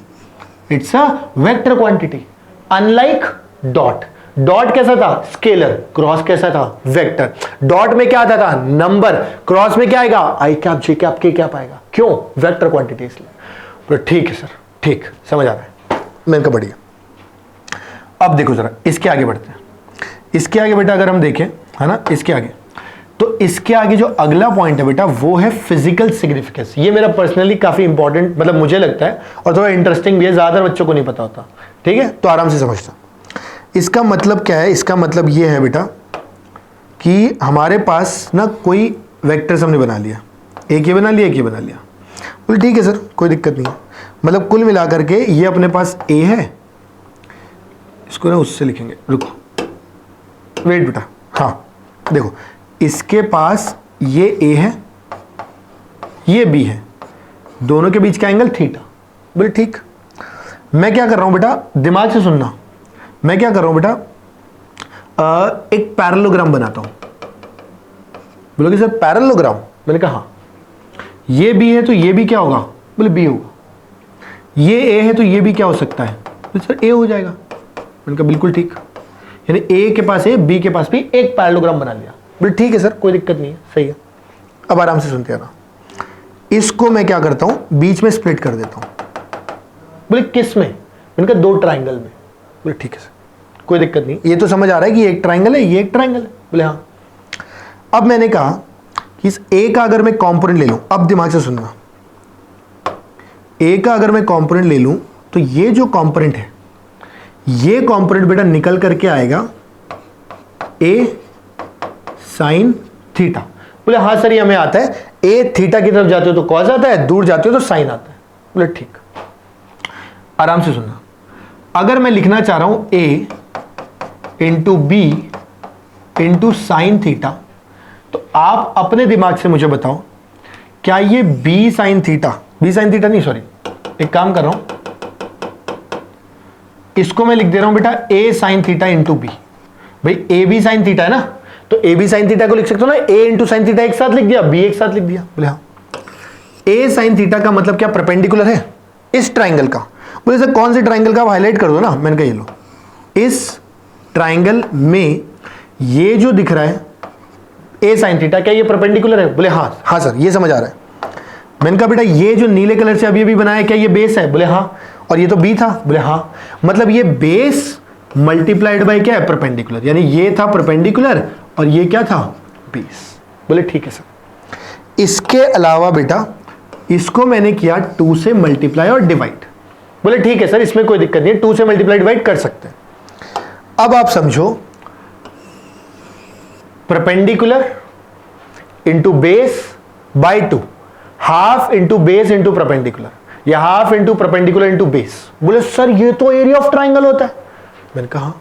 [SPEAKER 1] it's a vector quantity. Unlike dot, dot कैसा था, स्केलर, क्रॉस कैसा था, वेक्टर। डॉट में क्या आता था, नंबर, क्रॉस में क्या आएगा, आई कैप जे कैप के कैप आएगा। क्यों, वेक्टर क्वांटिटी इसलिए। तो ठीक है सर, ठीक, समझ आ रहा है, मैंने कहा बढ़िया। अब देखो जरा इसके आगे बढ़ते हैं। इसके आगे बेटा अगर हम देखें, है ना, इसके आगे, तो इसके आगे जो अगला पॉइंट है बेटा वो है फिजिकल सिग्निफिकेंस। ये मेरा पर्सनली काफी इंपॉर्टेंट, मतलब मुझे लगता है, और थोड़ा इंटरेस्टिंग भी है, ज्यादातर बच्चों को नहीं पता होता। ठीक है, तो आराम से समझता। इसका मतलब क्या है, इसका मतलब ये है बेटा कि हमारे पास ना कोई वेक्टर हमने बना लिया, एक ये बना लिया, एक ये बना लिया। बोले ठीक है सर, कोई दिक्कत नहीं है। मतलब कुल मिलाकर के ये अपने पास ए है, इसको ना उससे लिखेंगे, रुको वेट बेटा, हाँ देखो, इसके पास ये ए है, ये बी है, दोनों के बीच का एंगल थीटा। बोले ठीक। मैं क्या कर रहा हूं बेटा, दिमाग से सुनना, मैं क्या कर रहा हूं बेटा, एक पैरेललोग्राम बनाता हूं। बोलोगे सर पैरेललोग्राम? मैंने कहा हाँ। ये बी है तो ये भी क्या होगा, बोले बी होगा। ये ए है तो ये भी क्या हो सकता है, बोले सर ए हो जाएगा। मैंने कहा बिल्कुल ठीक। यानी ए के पास ए, बी के पास भी एक पैरेललोग्राम बना लिया। बोले ठीक है सर, कोई दिक्कत नहीं है, सही है। अब आराम से सुनते आना, इसको मैं क्या करता हूं, बीच में स्प्लिट कर देता हूं। बोले किस में? मैंने कहा दो ट्राइंगल में। बोले ठीक है सर, कोई दिक्कत नहीं, ये तो समझ आ रहा है कि ये एक ट्राइंगल है, ये एक ट्राइंगल है। बोले हाँ। अब मैंने कहा कि इस ए का अगर मैं कंपोनेंट ले लूं, अब दिमाग से सुनना, ए का अगर मैं कंपोनेंट ले लूं तो ये जो कंपोनेंट है, ये कंपोनेंट बेटा निकल करके आएगा ए साइन थीटा। बोले हाँ सर ये हमें आता है, ए थीटा की तरफ जाते हो तो कॉस आता है, दूर जाते हो तो साइन आता है। बोले ठीक। आराम से सुनना, अगर मैं लिखना चाह रहा हूं A into B into sine theta, तो आप अपने दिमाग से मुझे बताओ, क्या ये बी साइन थीटा नहीं, सॉरी, एक काम कर रहा हूं, इसको मैं लिख दे रहा हूं बेटा ए साइन थीटा इंटू बी। भाई ए बी साइन थीटा है ना, तो ए बी साइन थीटा को लिख सकते हो ना, ए इंटू साइन थीटा एक साथ लिख दिया, बी एक साथ लिख दिया। बोले हाँ। ए साइन थीटा का मतलब क्या, परपेंडिकुलर है इस ट्राइंगल का। बोले सर कौन से ट्राइंगल का, आप हाईलाइट कर दो ना। मैंने कहा ये लो, इस ट्राइंगल में ये जो दिख रहा है ए साइन थीटा, क्या ये परपेंडिकुलर है? बोले हाँ। सर ये समझ आ रहा है। मैंने कहा बेटा ये जो नीले कलर से अभी अभी बनाया, क्या ये बेस है? बोले हाँ। और ये तो बी था। बोले हाँ, मतलब ये बेस मल्टीप्लाइड बाय क्या है, परपेंडिकुलर, यानी ये था परपेंडिकुलर और ये क्या था, बेस। बोले ठीक है सर। इसके अलावा बेटा इसको मैंने किया 2 से मल्टीप्लाई और डिवाइड। बोले ठीक है सर, इसमें कोई दिक्कत नहीं है, 2 से मल्टीप्लाई डिवाइड कर सकते हैं। अब आप समझो, perpendicular into base by 2, half into base into perpendicular या half into perpendicular into base. बोले सर ये तो एरिया ऑफ ट्राइंगल होता है। मैंने कहा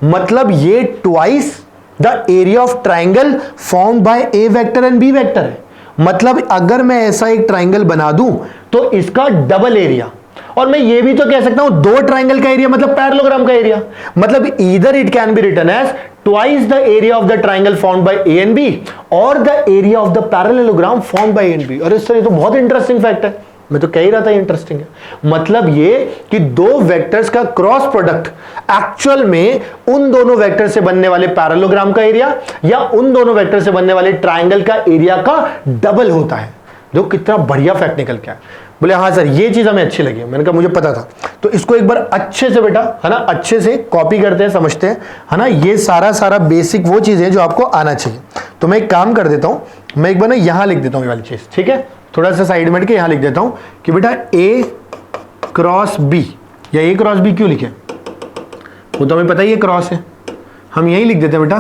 [SPEAKER 1] मतलब ये twice the area of triangle formed by A vector and B vector है। मतलब अगर मैं ऐसा एक ट्राइंगल बना दूं तो इसका डबल एरिया, और मैं ये भी तो कह सकता हूं दो ट्राइंगल का एरिया मतलब पैरेललोग्राम का एरिया। मतलब either it can be written as twice the area of the triangle formed by A and B और the area of the parallelogram formed by A and B. अरे सर ये तो बहुत इंटरेस्टिंग फैक्ट है, मैं तो कह ही रहा था इंटरेस्टिंग है। मतलब ये कि दो वेक्टर्स का क्रॉस प्रोडक्ट एक्चुअल में उन दोनों वेक्टर से बनने वाले पैरेललोग्राम का एरिया या उन दोनों वेक्टर से बनने वाले ट्राइंगल का एरिया का डबल होता है। देखो कितना बढ़िया फैक्ट निकल के आया। बोले हाँ सर ये चीज हमें अच्छी लगी। मैंने कहा मुझे पता था। तो इसको एक बार अच्छे से बेटा है ना, अच्छे से कॉपी करते हैं, समझते हैं, है ना। ये सारा बेसिक वो चीजें जो आपको आना चाहिए। तो मैं एक काम कर देता हूं, मैं एक बार ना यहां लिख देता हूं ये वाली चीज, ठीक है। थोड़ा सा साइड में के यहां लिख देता हूं कि बेटा ए क्रॉस बी, या ए क्रॉस बी क्यों लिखे, वो तो हमें पता ही है क्रॉस है। हम यही लिख देते हैं बेटा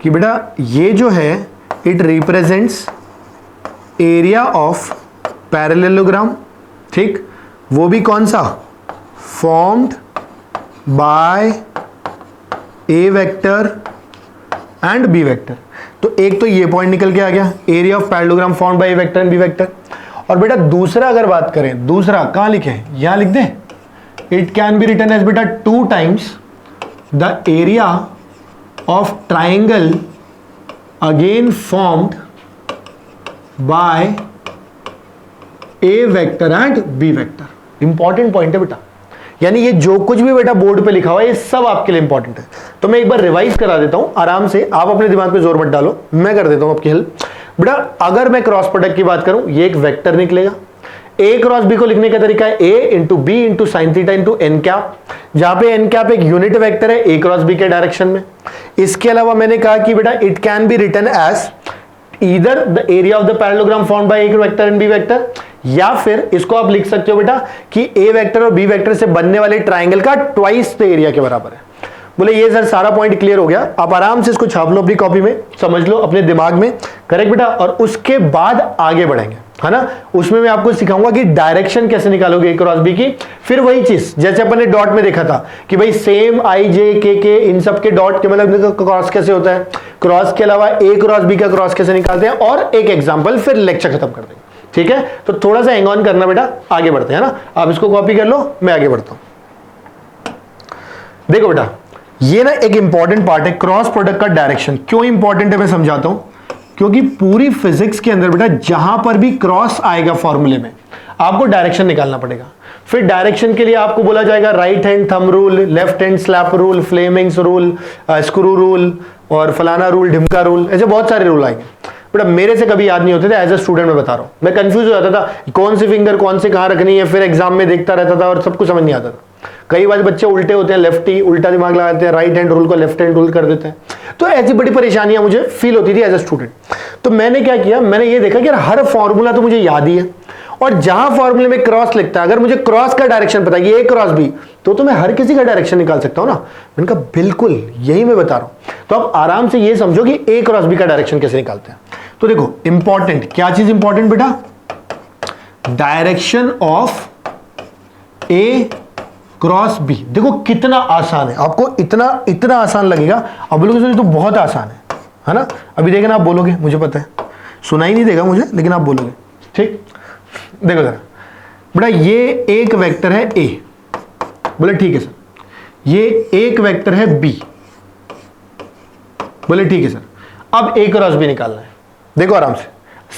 [SPEAKER 1] कि बेटा ये जो है it represents area of parallelogram, ठीक, वो भी कौन सा, formed by A vector and B vector. तो एक तो ये पॉइंट निकल के आ गया, area of parallelogram formed by A vector and B vector. और बेटा दूसरा अगर बात करें, दूसरा कहां लिखे, यहां लिख दें, it can be written as बेटा 2 times the area of triangle again formed by A vector and B vector. Important point है बेटा, यानी ये जो कुछ भी बेटा बोर्ड पे लिखा हुआ है ये सब आपके लिए इंपॉर्टेंट है। तो मैं एक बार रिवाइज करा देता हूं आराम से, आप अपने दिमाग पे जोर मत डालो, मैं कर देता हूं आपकी हेल्प। बेटा अगर मैं क्रॉस प्रोडक्ट की बात करूं, ये एक वेक्टर निकलेगा। ए क्रॉस बी को लिखने का तरीका है A into B into sine theta into N cap, जहां पे एन कैप एक यूनिट वेक्टर है ए क्रॉस बी के डायरेक्शन में। इसके अलावा मैंने कहा कि बेटा it can be written as either the area of the parallelogram formed by A vector and B vector, या फिर इसको आप लिख सकते हो बेटा कि ए वेक्टर और बी वेक्टर से बनने वाले ट्राइंगल का ट्वाइस द एरिया के बराबर है। बोले ये सर सारा पॉइंट क्लियर हो गया, आप आराम से इसको छाप लो अपनी कॉपी में, समझ लो अपने दिमाग में, करेक्ट बेटा। और उसके बाद आगे बढ़ेंगे, है ना। उसमें मैं आपको सिखाऊंगा कि डायरेक्शन कैसे निकालोगे ए क्रॉस बी की। फिर वही चीज जैसे अपन ने डॉट में देखा था कि भाई सेम आई जे के इन सब के डॉट के मतलब क्रॉस कैसे होता है, क्रॉस के अलावा ए क्रॉस बी का क्रॉस कैसे निकालते हैं, और एक एग्जाम्पल, फिर लेक्चर खत्म कर देंगे, ठीक है। तो थोड़ा सा हैंग ऑन करना बेटा, आगे बढ़ते हैं ना। आप इसको कॉपी कर लो, मैं आगे बढ़ता हूं। देखो बेटा ये ना एक इंपॉर्टेंट पार्ट है, क्रॉस प्रोडक्ट का डायरेक्शन क्यों इंपॉर्टेंट है मैं समझाता हूं। क्योंकि पूरी फिजिक्स के अंदर बेटा जहां पर भी क्रॉस आएगा फॉर्मूले में आपको डायरेक्शन निकालना पड़ेगा। फिर डायरेक्शन के लिए आपको बोला जाएगा right hand thumb rule, left hand slap rule, Fleming's rule, screw rule और फलाना रूल, ढिमका रूल, ऐसे बहुत सारे रूल आएंगे। बट मेरे से कभी याद नहीं होते थे, एज ए स्टूडेंट मैं बता रहा हूं, मैं कंफ्यूज हो जाता था कौन सी फिंगर कौन से कहां रखनी है, फिर एग्जाम में देखता रहता था और सब कुछ समझ नहीं आता था। कई बार बच्चे उल्टे होते हैं, लेफ्टी उल्टा दिमाग लगाते हैं, राइट हैंड रूल को लेफ्ट हैंड रूल कर देते हैं। तो ऐसी बड़ी परेशानियां मुझे फील होती थी एज ए स्टूडेंट। तो मैंने क्या किया, मैंने ये देखा कि यार हर फॉर्मूला तो मुझे याद ही है, और जहां फॉर्मूले में क्रॉस लिखता है अगर मुझे क्रॉस का डायरेक्शन पता है कि ए क्रॉस बी, तो मैं हर किसी का डायरेक्शन निकाल सकता हूं ना। मैंने कहा बिल्कुल यही मैं बता रहा हूं। तो आप आराम से ये समझो कि ए क्रॉस बी का डायरेक्शन कैसे निकालते हैं। तो देखो इंपॉर्टेंट क्या चीज इंपॉर्टेंट बेटा, direction of A cross b. देखो कितना आसान है, आपको इतना आसान लगेगा, अब बोलोगे तो बहुत आसान है ना। अभी देखना आप बोलोगे, मुझे पता है सुनाई नहीं देगा मुझे, लेकिन आप बोलोगे, ठीक। देखो जरा बेटा ये एक वेक्टर है ए, बोले ठीक है सर। ये एक वेक्टर है बी, बोले ठीक है सर। अब ए क्रॉस बी निकालना है। देखो आराम से,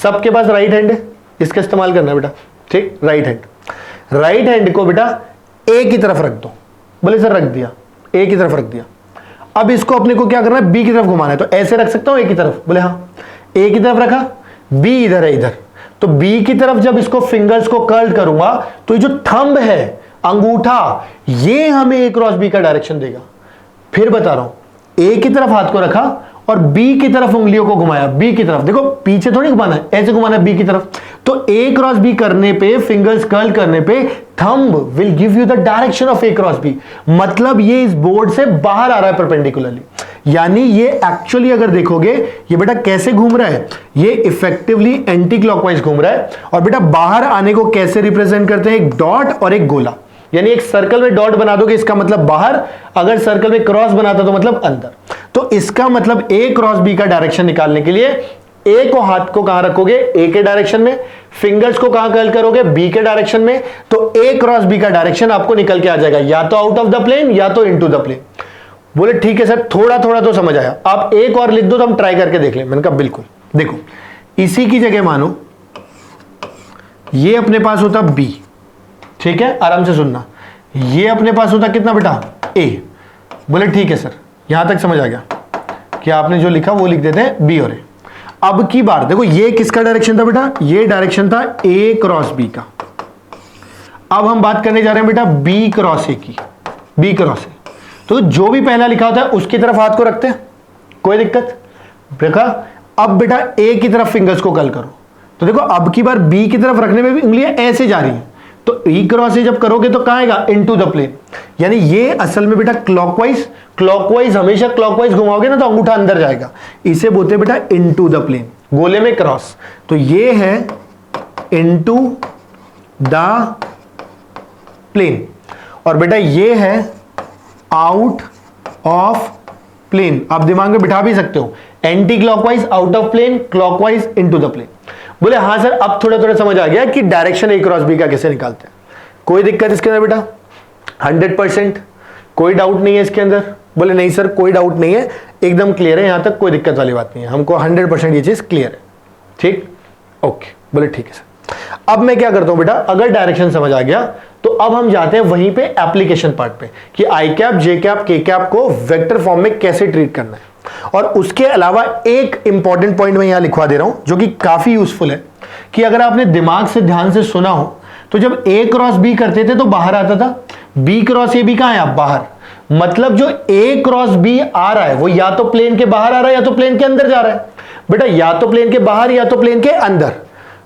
[SPEAKER 1] सबके पास राइट हैंड है, इसका इस्तेमाल करना है बेटा, ठीक। राइट हैंड को बेटा ए की तरफ रख दो। बोले सर रख दिया, ए की तरफ रख दिया। अब इसको अपने को क्या करना है, बी की तरफ घुमाना है। तो ऐसे रख सकता हूं ए की तरफ, बोले हाँ। ए की तरफ रखा, बी इधर है इधर, तो बी की तरफ जब इसको फिंगर्स को कर्ल करूंगा तो ये जो थंब है अंगूठा, ये हमें ए क्रॉस बी का डायरेक्शन देगा। फिर बता रहा हूं, ए की तरफ हाथ को रखा और बी की तरफ उंगलियों को घुमाया, बी की तरफ, देखो पीछे थोड़ी घुमाना है, ऐसे घुमाना है बी की तरफ। तो ए क्रॉस बी करने पे, फिंगर्स कर्ल करने पे, thumb will give you the direction of A cross b. मतलब ये इस बोर्ड से बाहर आ रहा है परपेंडिकुलरली, यानी ये एक्चुअली अगर देखोगे ये बेटा कैसे घूम रहा है, ये इफेक्टिवली एंटी क्लॉकवाइज घूम रहा है। और बेटा बाहर आने को कैसे रिप्रेजेंट करते हैं, एक डॉट और एक गोला, यानी एक सर्कल में डॉट बना दोगे इसका मतलब बाहर, अगर सर्कल में क्रॉस बनाता तो मतलब अंदर। तो इसका मतलब ए क्रॉस बी का डायरेक्शन निकालने के लिए ए को हाथ को कहां रखोगे, ए के डायरेक्शन में, फिंगर्स को कहां कर्ल करोगे, बी के डायरेक्शन में, तो ए क्रॉस बी का डायरेक्शन आपको निकल के आ जाएगा या तो आउट ऑफ द प्लेन या तो इनटू द प्लेन। बोले ठीक है सर, थोड़ा थोड़ा तो समझ आया, आप एक और लिख दो तो हम ट्राई करके देख लें। मैंने कहा बिल्कुल। देखो इसी की जगह मानो ये अपने पास होता बी, ठीक है, आराम से सुनना, ये अपने पास होता कितना बेटा, ए। बोले ठीक है सर, यहां तक समझ आ गया कि आपने जो लिखा वो लिख देते हैं बी और ए। अब की बार देखो ये किसका डायरेक्शन था बेटा, ये डायरेक्शन था ए क्रॉस बी का। अब हम बात करने जा रहे हैं बेटा बी क्रॉस ए की, बी क्रॉस ए। तो जो भी पहला लिखा होता है उसकी तरफ हाथ को रखते हैं, कोई दिक्कत देखा। अब बेटा ए की तरफ फिंगर्स को कर्ल करो, तो देखो अब की बार बी की तरफ रखने में भी उंगलियां ऐसे जा रही हैं, तो ई क्रॉस ए जब करोगे तो कहां आएगा, इनटू द प्लेन। यानी ये असल में बेटा क्लॉकवाइज, क्लॉकवाइज हमेशा क्लॉकवाइज घुमाओगे ना तो अंगूठा अंदर जाएगा, इसे बोलते हैं बेटा इनटू द प्लेन, गोले में क्रॉस। तो ये है इनटू द प्लेन और बेटा ये है आउट ऑफ प्लेन। आप दिमाग में बिठा भी सकते हो, anti clockwise out of plane, clockwise into the plane. बोले हाँ सर अब थोड़ा थोड़ा समझ आ गया कि डायरेक्शन ए क्रॉस बी का कैसे निकालते हैं। कोई दिक्कत इसके अंदर बेटा, 100% कोई डाउट नहीं है इसके अंदर। बोले नहीं सर कोई डाउट नहीं है, एकदम क्लियर है, यहां तक कोई दिक्कत वाली बात नहीं है, हमको 100% ये चीज क्लियर है, ठीक, ओके। बोले ठीक है सर। अब मैं क्या करता हूं बेटा, अगर डायरेक्शन समझ आ गया तो अब हम जाते हैं वहीं पे एप्लीकेशन पार्ट पे कि आई कैप, जे कैप, के कैप को वेक्टर फॉर्म में कैसे ट्रीट करना है। और उसके अलावा एक इंपॉर्टेंट पॉइंट मैं यहां लिखवा दे रहा हूं जो कि काफी यूजफुल है, कि अगर आपने दिमाग से ध्यान से सुना हो तो जब ए क्रॉस बी करते थे तो बाहर आता था, बी क्रॉस ए बी कहां है, आप बाहर। मतलब जो ए क्रॉस बी आ रहा है वो या तो प्लेन के बाहर आ रहा है या तो प्लेन के अंदर जा रहा है बेटा, या तो प्लेन के बाहर या तो प्लेन के अंदर।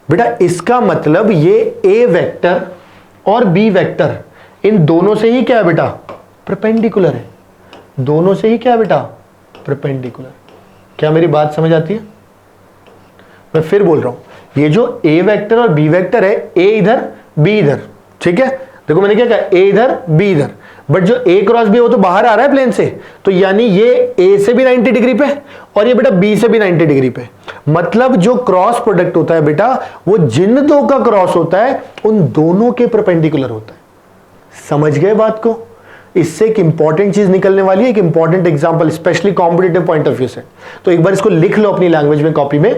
[SPEAKER 1] बेटा इसका मतलब ये ए वेक्टर और बी वेक्टर इन दोनों से ही क्या है बेटा, परपेंडिकुलर है। दोनों से ही क्या है बेटा, परपेंडिकुलर। क्या मेरी बात समझ आती है? मैं फिर बोल रहा हूं, ये जो ए वेक्टर और बी वेक्टर है, ए इधर बी इधर, ठीक है। देखो मैंने क्या कहा, ए इधर बी इधर, बट जो ए क्रॉस बी वो तो बाहर आ रहा है प्लेन से, तो यानी ये ए से भी 90 डिग्री पे और ये बेटा बी से भी 90 डिग्री पे। मतलब जो क्रॉस प्रोडक्ट होता है बेटा वो जिन दो का क्रॉस होता है उन दोनों के परपेंडिकुलर होता है। समझ गए बात को? इससे एक इंपॉर्टेंट चीज निकलने वाली है, एक important example specially competitive point of view से। तो एक बार इसको लिख लो अपनी लैंग्वेज में कॉपी में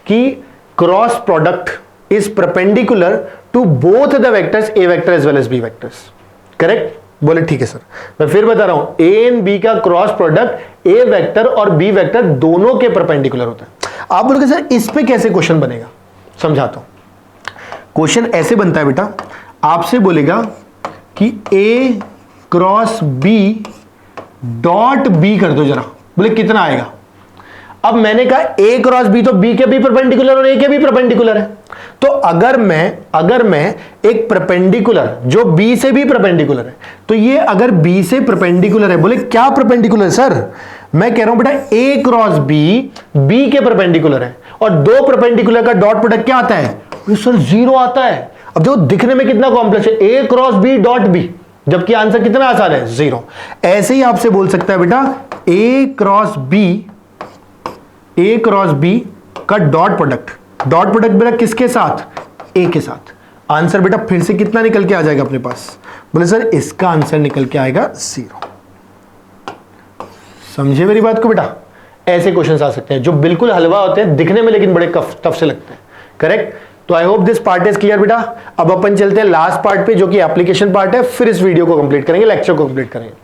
[SPEAKER 1] कि cross product is perpendicular to both the vectors a vector as well as b vectors. Correct? बोले ठीक है सर। मैं फिर बता रहा हूं, ए एंड बी का क्रॉस प्रोडक्ट ए वेक्टर और बी वेक्टर दोनों के परपेंडिकुलर होता है। आप बोलोगे सर इस पे कैसे क्वेश्चन बनेगा? समझाता हूं। क्वेश्चन ऐसे बनता है बेटा, आपसे बोलेगा कि A cross B dot B कर दो जरा। बोले कितना आएगा? अब मैंने कहा ए क्रॉस बी तो बी के भी परपेंडिकुलर और ए के भी परपेंडिकुलर है, तो अगर मैं एक परपेंडिकुलर जो बी से भी परपेंडिकुलर है, तो ये अगर बी से परपेंडिकुलर है, बोले क्या परपेंडिकुलर है सर? मैं कह रहा हूं बेटा ए क्रॉस बी बी के परपेंडिकुलर है और दो परपेंडिकुलर का डॉट प्रोडक्ट क्या आता है? सर 0 आता है। अब देखो दिखने में कितना कॉम्प्लेक्स है, A cross B dot B, जबकि आंसर कितना आसान है, 0। ऐसे ही आपसे बोल सकता है बेटा ए क्रॉस बी का डॉट प्रोडक्ट बेटा किसके साथ? ए के साथ। आंसर बेटा फिर से कितना निकल के आ जाएगा अपने पास? बोले सर इसका आंसर निकल के आएगा 0। समझे मेरी बात को बेटा? ऐसे क्वेश्चंस आ सकते हैं जो बिल्कुल हलवा होते हैं दिखने में लेकिन बड़े टफ से लगते हैं। करेक्ट? तो I hope this part is clear बेटा। अब अपन चलते हैं लास्ट पार्ट पे जो कि एप्लीकेशन पार्ट है, फिर इस वीडियो को कंप्लीट करेंगे, लेक्चर को कंप्लीट करेंगे।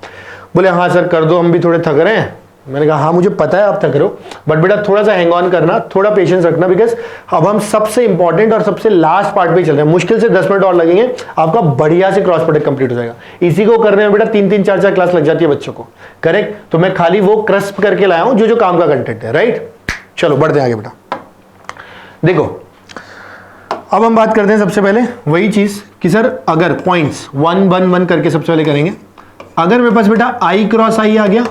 [SPEAKER 1] बोले हाँ सर कर दो, हम भी थोड़े थक रहे हैं। मैंने कहा हाँ मुझे पता है आप थक रहे हो, बट बेटा थोड़ा सा हैंग ऑन करना, थोड़ा पेशेंस रखना, बिकॉज अब हम सबसे इंपॉर्टेंट और सबसे लास्ट पार्ट पे चल रहे हैं। मुश्किल से 10 मिनट और लगेंगे, आपका बढ़िया से क्रॉस प्रोडक्ट कंप्लीट हो जाएगा। इसी को करने में बेटा 3-3, 4-4 क्लास लग जाती है बच्चों को, करेक्ट। तो मैं खाली वो क्रस्प करके लाया हूं जो काम का कंटेंट है, राइट। चलो बढ़ते हैं आगे बेटा। देखो अब हम बात करते हैं सबसे पहले वही चीज कि सर अगर पॉइंट्स 1 1 1 करके सबसे पहले करेंगे। अगर मेरे पास बेटा आई क्रॉस आई आ गया,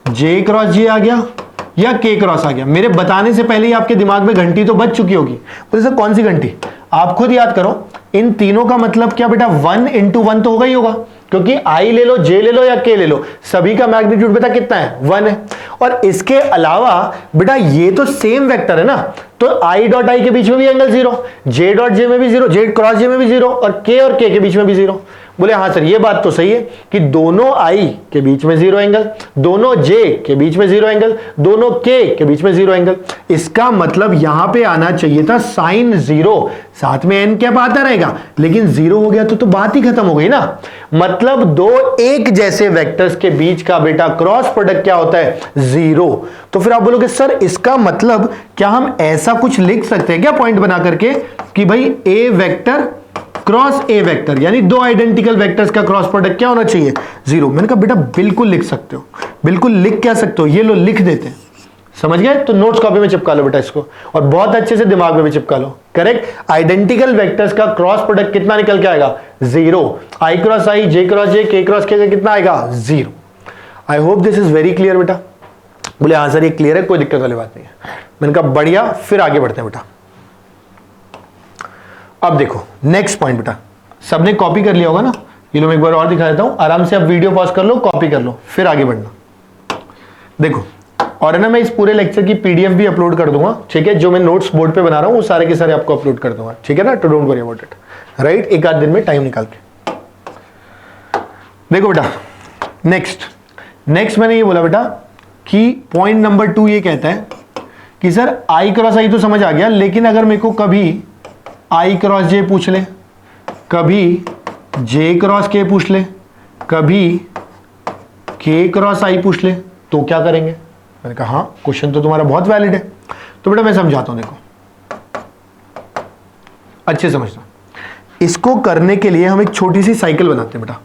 [SPEAKER 1] जे क्रॉस जे आ गया या के क्रॉस आ गया, मेरे बताने से पहले ही आपके दिमाग में घंटी तो बज चुकी होगी। बोले सर कौन सी घंटी? आप खुद याद करो, इन तीनों का मतलब क्या बेटा 1 into 1 तो होगा ही होगा, क्योंकि आई ले लो, जे ले लो या के ले लो, सभी का मैग्नीट्यूड बेटा कितना है? 1 है। और इसके अलावा बेटा ये तो सेम वेक्टर है ना, तो आई डॉट आई के बीच में भी एंगल 0, जे डॉट जे में भी 0, जे क्रॉस जे में भी 0 और के बीच में भी 0। बोले हाँ सर ये बात तो सही है कि दोनों आई के बीच में 0 एंगल, दोनों जे के बीच में 0 एंगल, दोनों के बीच में 0 एंगल। इसका मतलब यहां पे आना चाहिए था साइन 0, साथ में एन कैप आता रहेगा, लेकिन 0 हो गया तो बात ही खत्म हो गई ना। मतलब दो एक जैसे वेक्टर्स के बीच का बेटा क्रॉस प्रोडक्ट क्या होता है? 0। तो फिर आप बोलोगे सर इसका मतलब क्या हम ऐसा कुछ लिख सकते हैं क्या पॉइंट बना करके कि भाई ए वेक्टर क्रॉस ए वेक्टर, यानी दो आइडेंटिकल वेक्टर्स का क्रॉस प्रोडक्ट क्या होना चाहिए? 0। मैंने कहा बेटा बिल्कुल लिख सकते हो, बिल्कुल लिख क्या सकते हो, ये लो लिख देते हैं। समझ गए? तो नोट्स कॉपी में चिपका लो बेटा इसको, और बहुत अच्छे से दिमाग में भी चिपका लो। करेक्ट, आइडेंटिकल वेक्टर्स का क्रॉस प्रोडक्ट कितना निकल के आएगा? 0। आई क्रॉस आई, जे क्रॉस जे, के क्रॉस के कितना आएगा? 0। आई hope this is very clear बेटा। बोले हाँ सर ये क्लियर है, कोई दिक्कत वाली बात नहीं है। मैंने कहा बढ़िया, फिर आगे बढ़ते हैं बेटा। अब देखो नेक्स्ट पॉइंट बेटा, सबने कॉपी कर लिया होगा ना, ये लो मैं एक बार और दिखा देता हूं, आराम से अब वीडियो पॉज कर लो, कॉपी कर लो, फिर आगे बढ़ना। देखो और है ना मैं इस पूरे लेक्चर की पीडीएफ भी अपलोड कर दूंगा, ठीक है, जो मैं नोट्स बोर्ड पे बना रहा हूं वो सारे के सारे आपको अपलोड कर दूंगा, ठीक है ना। तो don't worry about it, right, एक आध दिन में टाइम निकाल के। देखो बेटा नेक्स्ट मैंने ये बोला बेटा कि पॉइंट नंबर 2 ये कहता है कि सर आई क्रॉस आई तो समझ आ गया, लेकिन अगर मेरे को कभी आई क्रॉस जे पूछ ले, कभी जे क्रॉस के पूछ ले, कभी के क्रॉस आई पूछ ले, तो क्या करेंगे? मैंने कहा हाँ क्वेश्चन तो तुम्हारा बहुत वैलिड है। तो बेटा मैं समझाता हूं, देखो अच्छे समझना। इसको करने के लिए हम एक छोटी सी साइकिल बनाते हैं बेटा।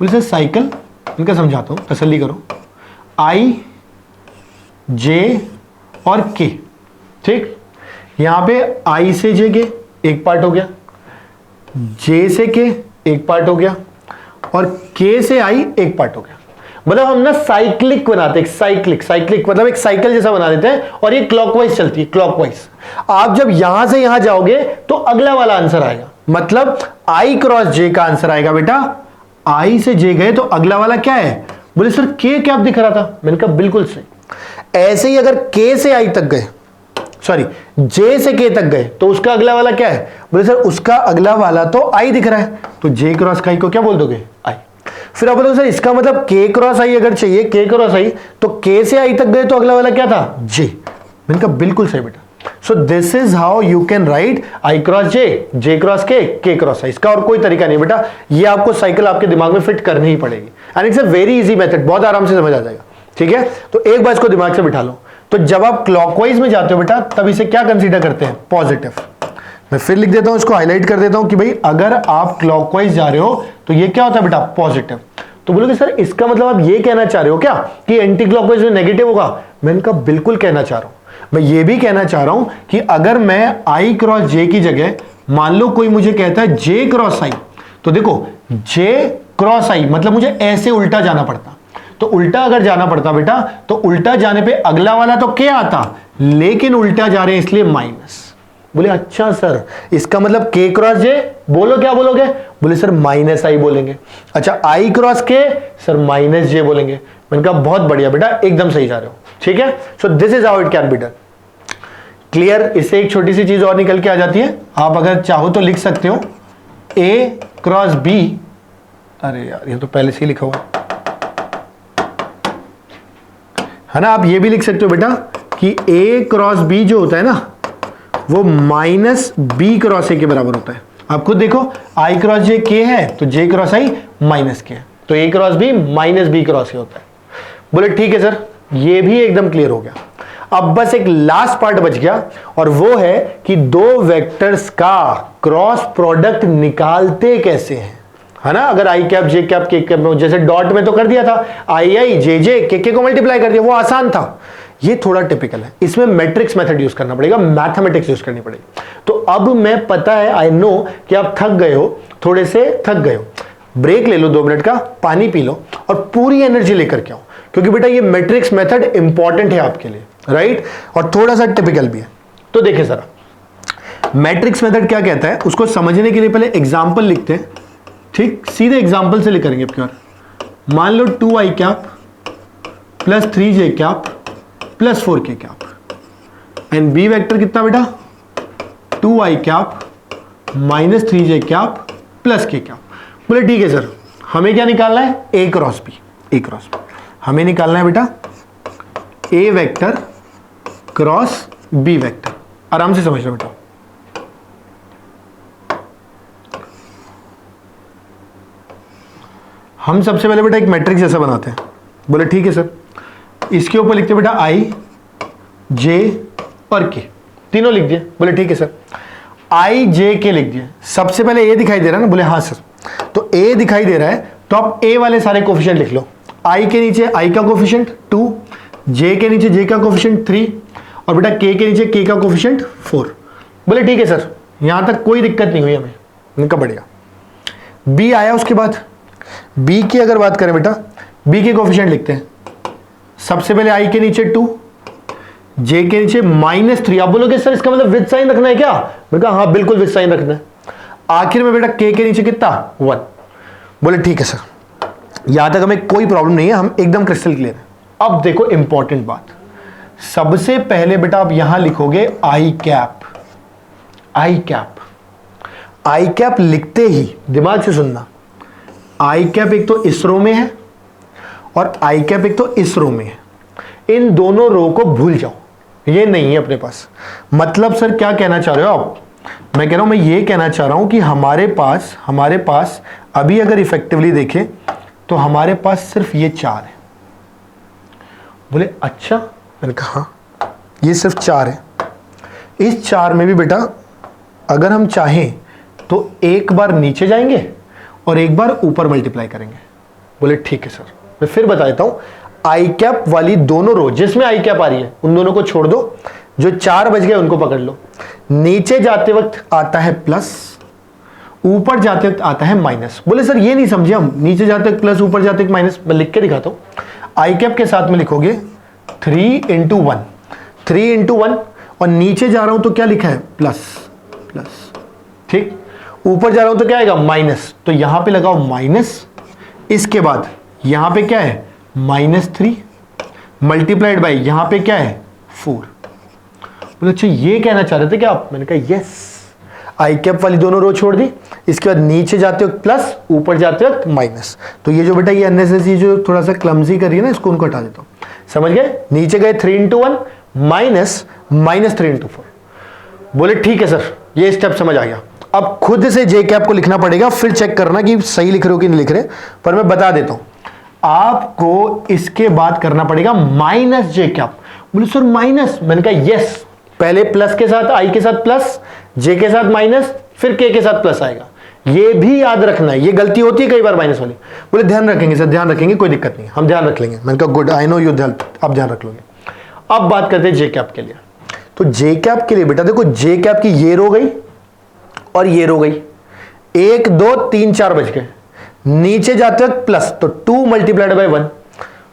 [SPEAKER 1] बोले सर साइकिल, इनका समझाता हूं, तसल्ली करो। आई, जे और के, ठीक, यहां पे आई से जे के एक पार्ट हो गया, जे से के एक पार्ट हो गया, और के से आई एक पार्ट हो गया। मतलब हम ना साइक्लिक बनाते हैं, साइक्लिक मतलब एक साइकिल जैसा बना देते हैं, और ये क्लॉकवाइज चलती है, क्लॉकवाइज। आप जब यहां से यहां जाओगे तो अगला वाला आंसर आएगा, मतलब आई क्रॉस जे का आंसर आएगा बेटा, आई से जे गए तो अगला वाला क्या है? बोले सर के क्या दिख रहा था? मैंने कहा बिल्कुल सही। ऐसे ही अगर के से आई तक गए, सॉरी जे से के तक गए तो उसका अगला वाला क्या है? बोले सर उसका अगला वाला तो आई दिख रहा है, तो जे क्रॉस का आई को क्या बोल दोगे? आई। फिर आप बोलोगे सर इसका मतलब के क्रॉस आई अगर चाहिए, के क्रॉस आई तो के से आई तक गए तो अगला वाला क्या था? जे। मैंने कहा बिल्कुल सही बेटा। सो this is how you can right I cross J cross के क्रॉस आई। इसका और कोई तरीका नहीं बेटा, ये आपको साइकिल आपके दिमाग में फिट करनी ही पड़ेगी, and it's a very easy method, बहुत आराम से समझ आ जाएगा, ठीक है। तो एक बार इसको दिमाग से बिठा लो। तो जब आप क्लॉकवाइज में जाते हो बेटा तब इसे क्या कंसीडर करते हैं? पॉजिटिव। मैं फिर लिख देता हूं, इसको हाईलाइट कर देता हूं कि भाई अगर आप क्लॉकवाइज जा रहे हो तो ये क्या होता है बेटा? पॉजिटिव। तो बोलोगे सर इसका मतलब आप ये कहना चाह रहे हो क्या कि एंटी क्लॉकवाइज में नेगेटिव होगा? मैं इनका बिल्कुल कहना चाह रहा हूं, मैं ये भी कहना चाह रहा हूं कि अगर मैं आई क्रॉस जे की जगह मान लो कोई मुझे कहता है जे क्रॉस आई, तो देखो जे क्रॉस आई मतलब मुझे ऐसे उल्टा जाना पड़ता, तो उल्टा अगर जाना पड़ता बेटा तो उल्टा जाने पे अगला वाला तो क्या आता, लेकिन उल्टा जा रहे हैं इसलिए माइनस। बोले अच्छा सर इसका मतलब के क्रॉस जे, बोलो क्या बोलोगे? बोले सर माइनस आई बोलेंगे। अच्छा आई क्रॉस के, सर माइनस जे बोलेंगे। मैंने कहा बहुत बढ़िया बेटा, एकदम सही जा रहे हो, ठीक है। सो this is how it can be done. Clear? इससे एक छोटी सी चीज और निकल के आ जाती है, आप अगर चाहो तो लिख सकते हो ए क्रॉस बी, अरे यार ये तो पहले से ही लिखा हुआ है ना, आप ये भी लिख सकते हो बेटा कि ए क्रॉस बी जो होता है ना वो माइनस बी क्रॉस ए के बराबर होता है। आप खुद देखो आई क्रॉस जे के है तो जे क्रॉस आई माइनस के है, तो A cross B minus B cross A होता है। बोले ठीक है सर, ये भी एकदम क्लियर हो गया। अब बस एक लास्ट पार्ट बच गया और वो है कि दो वेक्टर्स का क्रॉस प्रोडक्ट निकालते कैसे हैं, है ना। अगर आई कैप जे कैप के कैप, जैसे डॉट में तो कर दिया था, आई आई जे जे के को मल्टीप्लाई कर दिया, वो आसान था। ये थोड़ा टिपिकल है, इसमें मैट्रिक्स मेथड यूज करना पड़ेगा, मैथमेटिक्स यूज करनी पड़ेगी। तो अब मैं पता है, आई नो कि आप थक गए हो, थोड़े से थक गए हो, ब्रेक ले लो 2 मिनट का, पानी पी लो और पूरी एनर्जी लेकर के आओ, क्योंकि बेटा ये मैट्रिक्स मेथड इंपॉर्टेंट है आपके लिए, राइट, और थोड़ा सा टिपिकल भी है। तो देखिए जरा, मैट्रिक्स मेथड क्या कहता है, उसको समझने के लिए पहले एग्जाम्पल लिखते हैं। ठीक, सीधे एग्जाम्पल से करेंगे अब। मान लो 2i cap plus 3j cap plus 4k cap and B vector कितना बेटा, 2i cap minus 3j cap plus k cap. बोले ठीक है सर, हमें क्या निकालना है, a cross b। a cross b हमें निकालना है बेटा a vector cross b vector. आराम से समझ लो बेटा। हम सबसे पहले बेटा एक मैट्रिक्स जैसा बनाते हैं। बोले ठीक है सर, इसके ऊपर लिखते बेटा i j और k, तीनों लिख दिए। बोले ठीक है सर, i j k लिख दिए। सबसे पहले a दिखाई दे रहा है ना, बोले हाँ सर। तो a दिखाई दे रहा है तो आप a वाले सारे कोफिशिएंट लिख लो। i के नीचे i का कोफिशिएंट 2, j के नीचे j का कोफिशिएंट 3 और बेटा k के नीचे k का कोफिशिएंट 4। बोले ठीक है सर, यहां तक कोई दिक्कत नहीं हुई हमें, इनका बढ़िया। b आया, उसके बाद b की अगर बात करें बेटा, b के कोफिशिएंट लिखते हैं। सबसे पहले i के नीचे 2, j के नीचे -3। आप बोलोगे सर इसका मतलब विद साइन रखना है क्या, मैं कहा हाँ बिल्कुल विद साइन रखना है। आखिर में बेटा k के नीचे कितना, 1। बोले ठीक है सर, यहां तक हमें कोई प्रॉब्लम नहीं है, हम एकदम क्रिस्टल क्लियर है। अब देखो इंपॉर्टेंट बात, सबसे पहले बेटा आप यहां लिखोगे आई कैप। आई कैप, आई कैप लिखते ही दिमाग से सुनना, आई कैप एक तो इस रो में है और आई कैप एक तो इस रो में है। इन दोनों रो को भूल जाओ, ये नहीं है अपने पास। मतलब सर क्या कहना चाह रहे हो आप, मैं कह रहा हूं, मैं ये कहना चाह रहा हूं कि हमारे पास अभी अगर इफेक्टिवली देखें तो हमारे पास सिर्फ ये 4 है। बोले अच्छा, मैंने कहा हाँ ये सिर्फ 4 है। इस 4 में भी बेटा अगर हम चाहें तो एक बार नीचे जाएंगे और एक बार ऊपर मल्टीप्लाई करेंगे। बोले ठीक है सर, मैं फिर बता देता हूं, आई कैप वाली दोनों रो जिसमें आई कैप आ रही है उन दोनों को छोड़ दो, जो 4 बच गए उनको पकड़ लो। नीचे जाते वक्त आता है प्लस, ऊपर जाते वक्त आता है माइनस। बोले सर ये नहीं समझे हम, नीचे जाते वक्त प्लस ऊपर जाते वक्त माइनस। मैं लिख के दिखाता हूं, आई कैप के साथ में लिखोगे 3 × 1, 3 × 1 और नीचे जा रहा हूं तो क्या लिखा है, प्लस प्लस। ठीक, ऊपर जा रहा हूं तो क्या आएगा, माइनस, तो यहां पे लगाओ माइनस। इसके बाद यहां पे क्या है, -3 मल्टीप्लाइड बाई यहां पे क्या है, 4। बोले अच्छा ये कहना चाह रहे थे क्या आप, मैंने कहा यस। आई कैप वाली दोनों रो छोड़ दी, इसके बाद नीचे जाते वक्त प्लस, ऊपर जाते वक्त माइनस। तो ये जो बेटा ये अननेसेसरी जो थोड़ा सा क्लमजी कर रही है ना, इसको उनको हटा देता हूं। समझ गए, नीचे गए 3 × 1 माइनस -3 × 4। बोले ठीक है सर, ये स्टेप समझ आ गया। अब खुद से जे कैप को लिखना पड़ेगा, फिर चेक करना कि सही लिख रहे हो कि नहीं लिख रहे, पर मैं बता देता हूं आपको। इसके बाद करना पड़ेगा -j कैप। बोले सर माइनस, मैंने कहा यस, पहले प्लस के साथ आई के साथ प्लस, जे के साथ माइनस, फिर के साथ प्लस आएगा। ये भी याद रखना है, ये गलती होती है कई बार माइनस वाली। बोले ध्यान रखेंगे सर, ध्यान रखेंगे, कोई दिक्कत नहीं, हम ध्यान रख लेंगे। मैंने कहा गुड, आई नो यू आप ध्यान रख लोगे। अब बात करते हैं जे कैप के लिए। तो जे कैप के लिए बेटा देखो, जे कैप की ये रो गई और ये रो गई, 1 2 3 4 बच गए। नीचे जाते वक्त प्लस, तो 2 मल्टीप्लाइड बाई 1।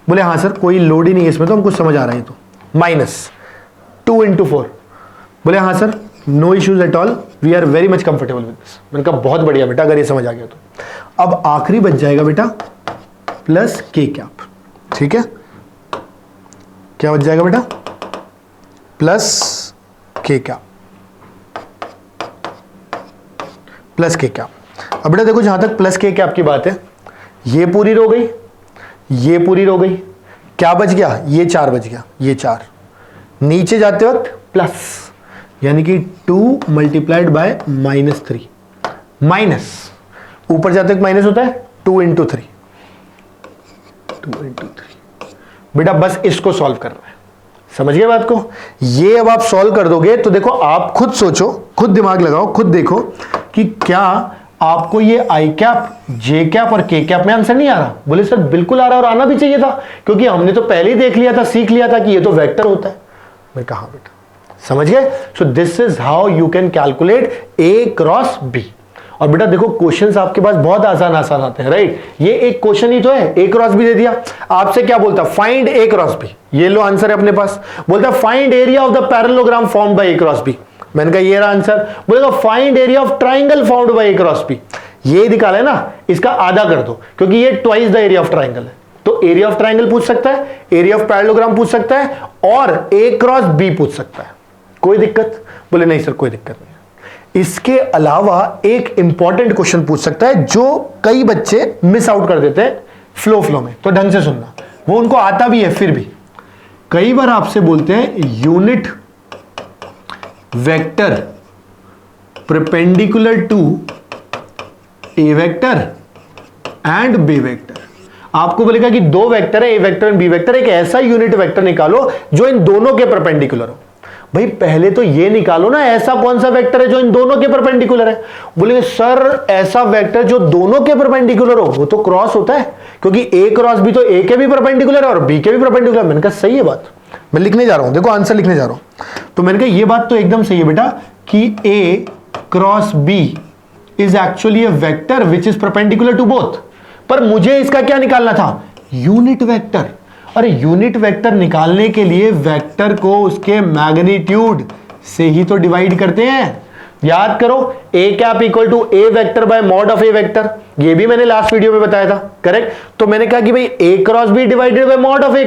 [SPEAKER 1] बोले हाँ सर कोई लोड ही नहीं है इसमें, तो हमको समझ आ रहा है। तो -2 × 4। बोले हाँ sir no issues at all, we are very much comfortable with this. मैंने कहा बहुत बढ़िया बेटा, अगर ये समझ आ गया तो। अब आखिरी बच जाएगा बेटा प्लस के कैप। ठीक है, क्या बच जाएगा बेटा, प्लस के कैप, प्लस के कैप। अब बेटा देखो, जहां तक प्लस के कैप की बात है, ये पूरी रो गई, ये पूरी रो गई, क्या बच गया, ये 4 बच गया, ये 4। नीचे जाते वक्त प्लस, यानी कि 2 मल्टीप्लाइड बाय -3, माइनस, ऊपर जाते वक्त माइनस होता है 2 × 3, 2 × 3। बेटा बस इसको सॉल्व करना है। समझ गए बात को? ये अब आप सॉल्व कर दोगे तो देखो, आप खुद सोचो, खुद दिमाग लगाओ, खुद देखो कि क्या आपको ये आई कैप, जे कैप और के कैप में आंसर नहीं आ रहा? बोले सर बिल्कुल आ रहा, और आना भी चाहिए था, क्योंकि हमने तो पहले ही देख लिया था, सीख लिया था कि ये तो वेक्टर होता है। मैं कहा बेटा, समझ गए? So this is how you can calculate a cross b. और बेटा देखो, क्वेश्चंस आपके पास बहुत आसान आसान आते हैं, राइट? ये एक क्वेश्चन ही तो है, ए क्रॉस बी दे दिया, आपसे क्या बोलता, फाइंड ए क्रॉस बी। ये लो आंसर है अपने पास। बोलता find area of the parallelogram formed by a cross b. मैंने कहा ये रहा आंसर। बोलेगा find area of triangle formed by a cross b. ये निकाला है ना, इसका आधा कर दो, क्योंकि ये twice the area of triangle है। तो एरिया ऑफ ट्राइंगल पूछ सकता है, एरिया ऑफ पैरेललोग्राम पूछ सकता है, और ए क्रॉस बी पूछ सकता है। कोई दिक्कत? बोले नहीं सर कोई दिक्कत नहीं। इसके अलावा एक इंपॉर्टेंट क्वेश्चन पूछ सकता है, जो कई बच्चे मिस आउट कर देते हैं फ्लो में। तो ढंग से सुनना, वो उनको आता भी है फिर भी। कई बार आपसे बोलते हैं unit vector perpendicular to A vector and B vector. आपको बोलेगा कि दो वेक्टर है, a vector and B vector, एक ऐसा यूनिट वेक्टर निकालो जो इन दोनों के परपेंडिकुलर हो। भाई पहले तो ये निकालो ना, ऐसा कौन सा वेक्टर है जो इन दोनों के परपेंडिकुलर है? बोलेंगे सर ऐसा वेक्टर जो दोनों के परपेंडिकुलर हो वो तो क्रॉस होता है, क्योंकि ए क्रॉस बी तो ए के भी परपेंडिकुलर है और बी के भी परपेंडिकुलर। मैंने कहा सही है बात, मैं लिखने जा रहा हूं, देखो आंसर लिखने जा रहा हूं। तो मैंने कहा ये बात तो एकदम सही है बेटा कि A cross B is actually a vector which is perpendicular to both. पर मुझे इसका क्या निकालना था? Unit vector. अरे यूनिट वेक्टर निकालने के लिए वेक्टर को उसके मैग्नीट्यूड से ही तो डिवाइड करते हैं। याद करो, A cap equal to A vector by mod of A vector, ये भी मैंने लास्ट वीडियो में बताया था, करेक्ट? तो मैंने कहा कि भाई A cross B divided by mod of A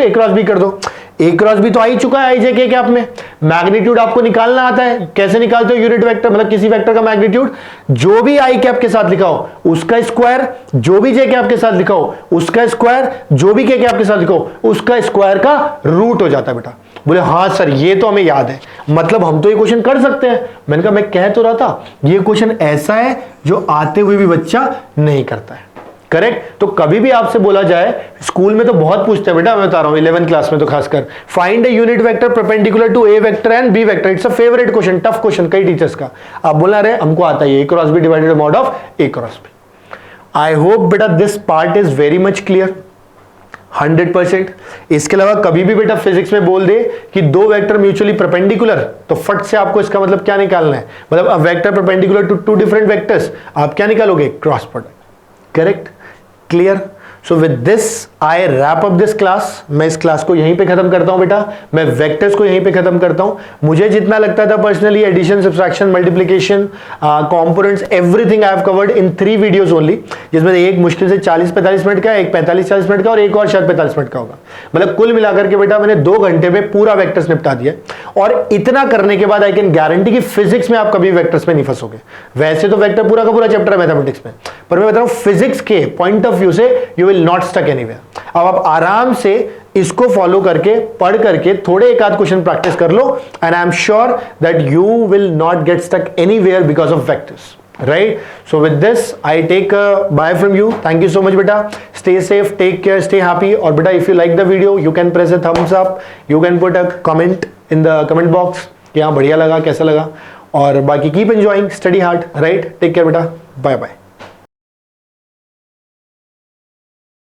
[SPEAKER 1] cross B कर दो। ए क्रॉस बी तो आ ही चुका है आई जे के कैप में। मैग्नीट्यूड आपको निकालना आता है, कैसे निकालते हो यूनिट वेक्टर, मतलब किसी वेक्टर का मैग्नीट्यूड जो भी आई कैप के साथ लिखा हो उसका स्क्वायर, जो भी जे कैप के साथ लिखा हो उसका स्क्वायर, जो भी के कैप के साथ लिखा हो उसका स्क्वायर का रूट हो जाता है बेटा। बोले हाँ सर ये तो हमें याद है, मतलब हम तो ये क्वेश्चन कर सकते हैं। मैंने कहा मैं कह तो रहा था ये क्वेश्चन ऐसा है जो आते हुए भी बच्चा नहीं करता है, करेक्ट? तो कभी भी आपसे बोला जाए, स्कूल में तो बहुत पूछते हैं बेटा, मैं बता रहा हूं 11th क्लास में तो खासकर, find a unit vector perpendicular to A vector and B vector. It's a favourite question, tough question कई टीचर्स का। आप बोला रहे हमको आता है A cross B divided mod of A cross B. I hope बेटा this part is very much clear 100%। इसके अलावा कभी भी बेटा फिजिक्स में बोल दे कि दो वेक्टर म्यूचुअली परपेंडिकुलर, तो फट से आपको इसका मतलब क्या निकालना है, मतलब a vector perpendicular to two different vectors, आप क्या निकालोगे? Cross product, correct? Clear? So with this I wrap up this class. मैं इस क्लास को यहीं पे खत्म करता हूं बेटा, मैं वेक्टर्स को यहीं पे खत्म करता हूं। मुझे जितना लगता था personally, addition, subtraction, multiplication, components, everything I have covered in 3 videos only, जिसमें एक मुश्किल से 40-45 मिनट का, एक 45-40 मिनट का और एक और शायद 45 मिनट का होगा। मतलब कुल मिलाकर के बेटा मैंने 2 घंटे में पूरा वेक्टर्स निपटा दिया। और इतना करने के बाद आई कैन गारंटी कि फिजिक्स में आप कभी वेक्टर्स में नहीं फंसोगे। वैसे तो वेक्टर पूरा का पूरा चैप्टर है मैथमेटिक्स में, पर मैं बता रहा हूं फिजिक्स के पॉइंट ऑफ व्यू से you will not stuck anywhere. अब आप आराम से इसको फॉलो करके, पढ़ करके थोड़े एक आध क्वेश्चन प्रैक्टिस कर लो, and I am sure that you will not get stuck anywhere because of vectors, right? So with this I take a bye from you. Thank you so much beta, stay safe, take care, stay happy. और बेटा if you like the video you can press a thumbs up, you can put a comment in the comment box कि हाँ बढ़िया लगा, कैसा लगा, और बाकी keep enjoying, study hard, right? Take care बेटा, bye bye.